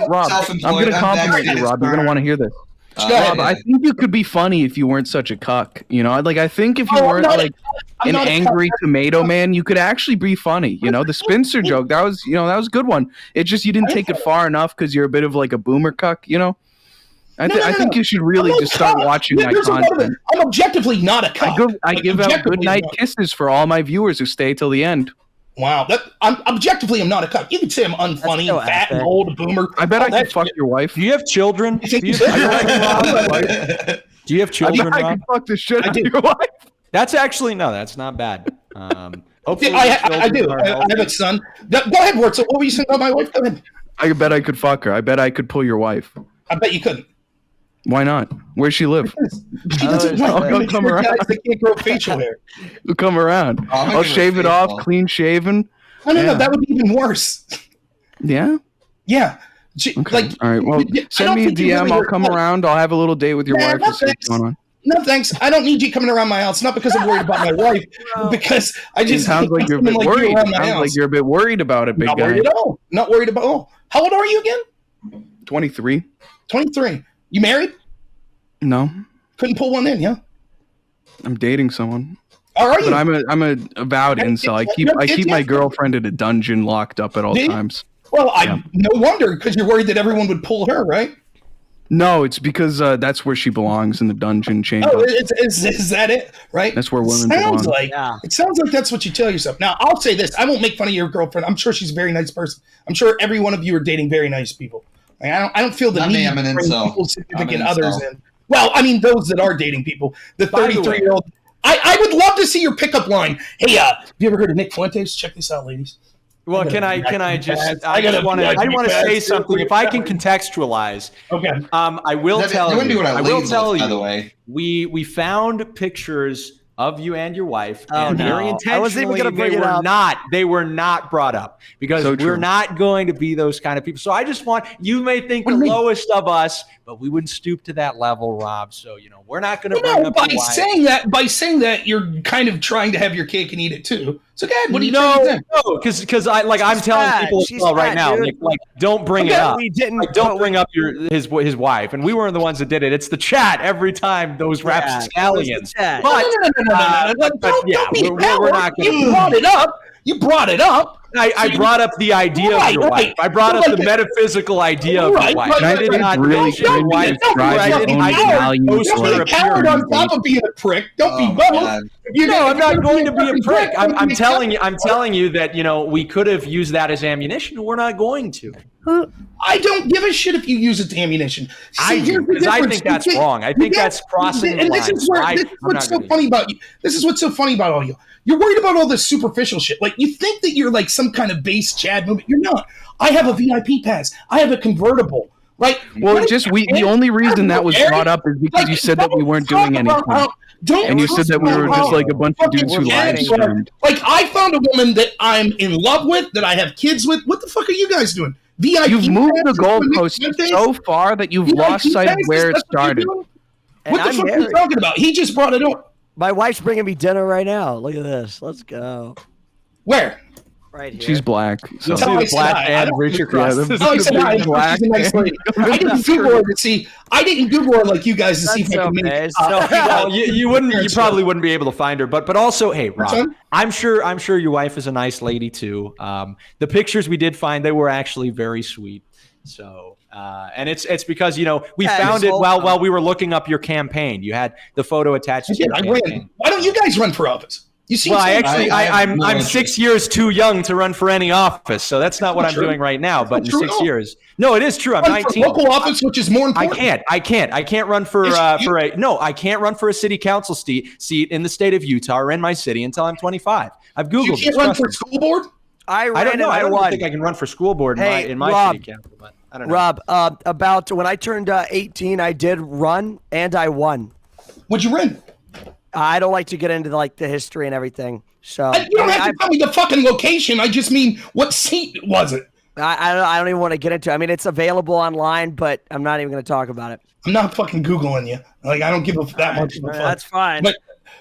Rob, I'm going to compliment you, Rob. You're going to want to hear this. Rob, I think you could be funny if you weren't such a cuck. You know, like, I think if you weren't an angry tomato man, you could actually be funny. You know, the spinster joke, that was a good one. It's just you didn't take it far enough because you're a bit of like a boomer cuck, you know? I think you should really just start watching my content. I'm objectively not a cuck. I give out good night kisses for all my viewers who stay till the end. Wow, I'm objectively I'm not a cuck. You can say I'm unfunny, fat, and old, boomer. I bet I could fuck your wife. Do you have children? Do you have children? I could fuck the shit out of your wife. That's actually that's not bad. Hopefully, I do. I have a son. Go ahead, Wurzel. What were you saying about my wife? Go ahead. I bet I could fuck her. I bet I could pull your wife. I bet you couldn't. Why not? Where's she live? She doesn't come around. They can't grow facial hair. We'll come around. I'll shave it off, clean shaven. No, that would be even worse. Yeah? Yeah. Okay. All right. Well, send me a DM. I'll come around. I'll have a little date with your wife and see what's going on. No, thanks. I don't need you coming around my house. Not because I'm worried about my wife, because I just sounds like you're a bit worried. Sounds like you're a bit worried about it, big guy. Not worried at all. Not worried about all. How old are you again? 23. 23. You married? No. Couldn't pull one in, yeah? I'm dating someone. are you? But I'm a avowed incel. I keep my girlfriend in a dungeon locked up at all times. Well, no wonder, because you're worried that everyone would pull her, right? No, it's because that's where she belongs, in the dungeon chamber. Oh, is that it? Right? That's where women belong. It sounds like that's what you tell yourself. Now, I'll say this. I won't make fun of your girlfriend. I'm sure she's a very nice person. I'm sure every one of you are dating very nice people. Like, I don't feel the need to bring people's significant others in. Well, I mean, those that are dating people. The 33-year-old. I would love to see your pickup line. Hey, have you ever heard of Nick Fuentes? Check this out, ladies. Well, I just want to say something. If I can contextualize, okay. I will tell you. I will tell you. By the way, we found pictures of you and your wife, and very intentionally they were not brought up because we're not going to be those kind of people. So I just want, you may think the lowest of us, but we wouldn't stoop to that level, Rob. So we're not going to bring up by saying that you're kind of trying to have your cake and eat it too. So God, what are you trying to do? No, because I'm telling people as well right now, like don't bring it up. We didn't. Don't bring up his wife, and we weren't the ones that did it. It's the chat every time those rapscallions. But we're not. You brought it up. You brought it up. I brought up the idea of your wife. I brought up the metaphysical idea of your wife. I did not mention your wife. I didn't coward on top of being a prick. Don't be both. No, I'm not going to be a prick. I'm telling you that we could have used that as ammunition. We're not going to. I don't give a shit if you use it to ammunition. I do, because I think that's wrong. I think that's crossing the line. This is what's so funny about you. This is what's so funny about all you. You're worried about all this superficial shit. Like, you think that you're like some kind of base Chad movement. You're not. I have a VIP pass. I have a convertible. Right? Well, the only reason that was brought up is because you said that we weren't doing anything. And you said that we were just like a bunch of dudes who live streamed. Like, I found a woman that I'm in love with, that I have kids with. What the fuck are you guys doing? VIP you've moved the goalpost so far that you've lost sight of where it started. What the fuck are you talking about? He just brought it up. My wife's bringing me dinner right now. Look at this. Let's go. Where? Right here. She's black. So black and rich across. She's a nice lady. I didn't Google her to see. I didn't Google her like you guys to see if I could make. You wouldn't. You probably wouldn't be able to find her. But also, hey, Rob, I'm sure your wife is a nice lady too. The pictures we did find, they were actually very sweet. So. And it's because we found it while we were looking up your campaign. You had the photo attached to your campaign. Why don't you guys run for office? You see, I'm 6 years too young to run for any office, so that's not what I'm doing right now. But in 6 years, no, it is true. I'm 19. Local office, which is more important. I can't run for I can't run for a city council seat in the state of Utah or in my city until I'm 25. I've Googled. You can't run for school board. I don't know. I don't think I can run for school board in my city council. But I don't know. Rob, about when I turned 18, I did run and I won. What'd you run? I don't like to get into the history and everything. So you don't have to tell me the fucking location. I just mean, what seat was it? I don't even want to get into it. I mean, it's available online, but I'm not even going to talk about it. I'm not fucking Googling you. Like, I don't give that much of a fuck. That's fine. But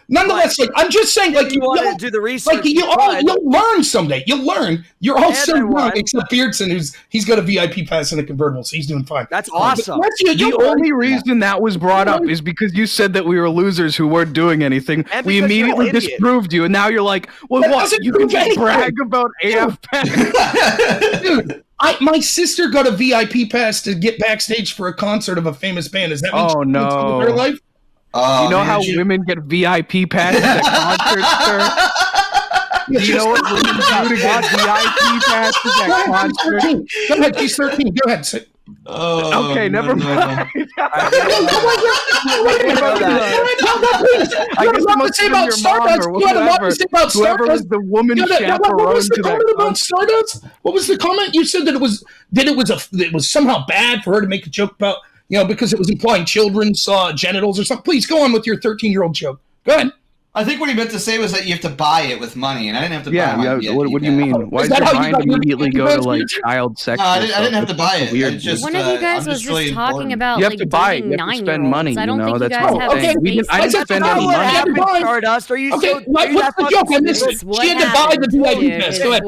nonetheless, I'm just saying, like, you want to do the research. Like, you'll learn someday. You'll learn. You're all so young, except Beardson, he's got a VIP pass and a convertible, so he's doing fine. That's awesome. The only reason that was brought up is because you said that we were losers who weren't doing anything. We immediately disproved you, and now you're like, well, what? You can just brag about AF pass. Dude. My sister got a VIP pass to get backstage for a concert of a famous band. Does that mean her life? You know how women get VIP passes at concerts, sir? You know what women do to get VIP passes at concerts? Go ahead, she's 13. Go ahead. Okay, never mind. I guess I must say about Stardust. You had a lot to say about Stardust. Whoever was the woman chaperone to that about Stardust? What was the comment? You said that it was somehow bad for her to make a joke about, because it was implying children saw genitals or something. Please go on with your 13-year-old joke. Go ahead. I think what he meant to say was that you have to buy it with money, and I didn't have to buy it. Yeah, what do you mean? Why does your mind immediately go to like child sex? No, I didn't have to buy it. Weird. One of you guys was just talking about you have to buy it. You have to spend money. I don't think you guys have I didn't spend any money. Stardust, are you what's the joke? I missed it. She had to buy the VIP pass. Go ahead.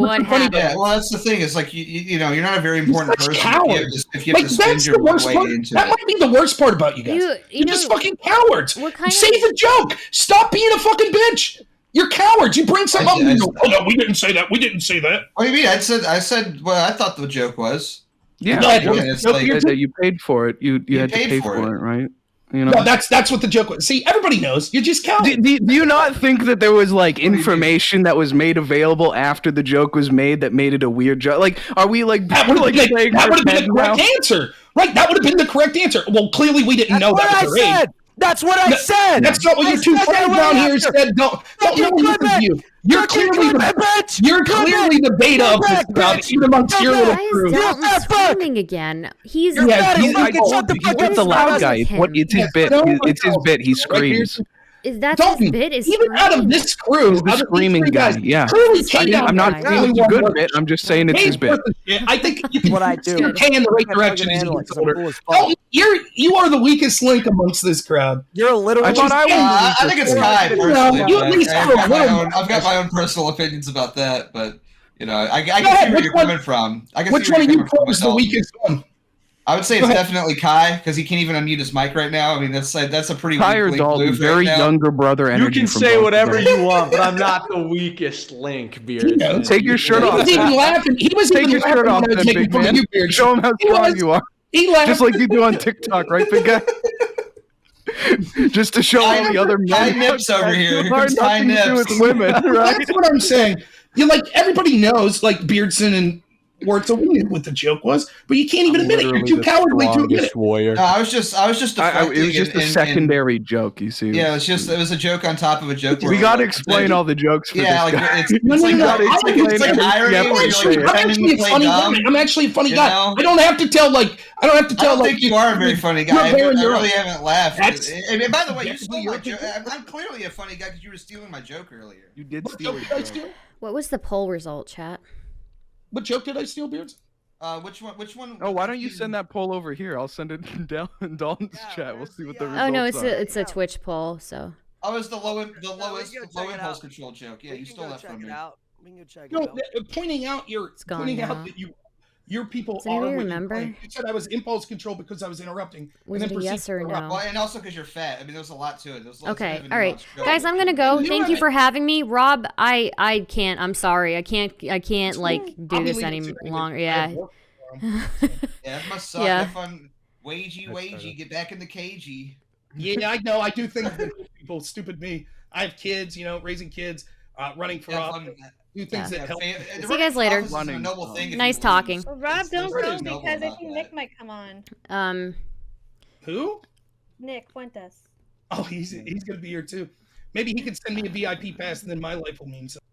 Yeah, well, that's the thing. It's like you're not a very important person if you have to spend your way into it. That might be the worst part about you guys. You're just fucking cowards. Say the joke. Stop being a fucking bitch. You're cowards. You bring something up and you go, oh, no, we didn't say that. We didn't say that. What do you mean? I said what I thought the joke was. Yeah, that you paid for it. You had to pay for it, right? You know, no, that's what the joke was. See, everybody knows. You're just cowards. Do you not think that there was like information that was made available after the joke was made that made it a weird joke? Like, are we like that would have been the correct answer, right? That would have been the correct answer. Well, clearly we didn't know that was her age. That's what I said. That's not what your two friends down here said. Don't you. You're clearly the beta of this crowd, even amongst your little crew. Dalton's screaming again. He's the loud guy. It's his bit. It's his bit. He screams. Is that Dalton, his bit? Is even out of this crew, he's the screaming guy. Yeah, I'm not saying it's a good bit. I'm just saying it's his bit. I think you can what I do. K in the right direction as you get older. You are the weakest link amongst this crowd. You're a little. I think it's Kai. I've got my own personal opinions about that, but you know, I can see where you're coming from. Which one of you is the weakest one? I would say it's definitely Kai because he can't even unmute his mic right now. I mean, that's a pretty Kai or Dalton, very younger brother energy. You can say whatever you want, but I'm not the weakest link, Beardson. Take your shirt off. He was even laughing. He was take your shirt off, big man. Show him how strong you are. He laughed. Just like you do on TikTok, right, big guy? Just to show all the other men. Kai Nips over here. Kai Nips. Women, right? That's what I'm saying. You like everybody knows, like Beardson and Wurzel knew what the joke was, but you can't even admit it. You're too cowardly to admit it. No, I was just. It was just a secondary joke. You see? Yeah, it was a joke on top of a joke. We got to explain all the jokes. For yeah, this guy. it's like irony. I'm actually a funny guy. I don't have to tell. I don't think you are a very funny guy. I really haven't laughed. And by the way, you stole my joke. I'm clearly a funny guy because you were stealing my joke earlier. You did steal a joke. What was the poll result, chat? What joke did I steal, Beards? Which one? Oh, why don't you send that poll over here? I'll send it down in Dalton's chat. We'll see what the results are. Oh no, it's a Twitch poll. So. Oh, it's the lowest impulse control joke. Yeah, you stole that from me. We can go check it out. Pointing out that your people Does anybody remember? You said I was impulse control because I was interrupting. Was it a yes or no? Well, and also because you're fat. I mean, there's a lot to it. Okay, all right, guys, I'm gonna go. Thank you for having me, Rob. I can't. I'm sorry. I can't like do this any longer. Yeah. Yeah, that must suck. Yeah. Have fun. Wagey, get back in the cagey. Yeah, I know. I do think that people, stupid me. I have kids, raising kids, running for office. Do things that help. See you guys later. Nice talking. Well, Rob, don't go because I think Nick might come on. Who? Nick Fuentes. Oh, he's gonna be here too. Maybe he can send me a VIP pass, and then my life will mean something.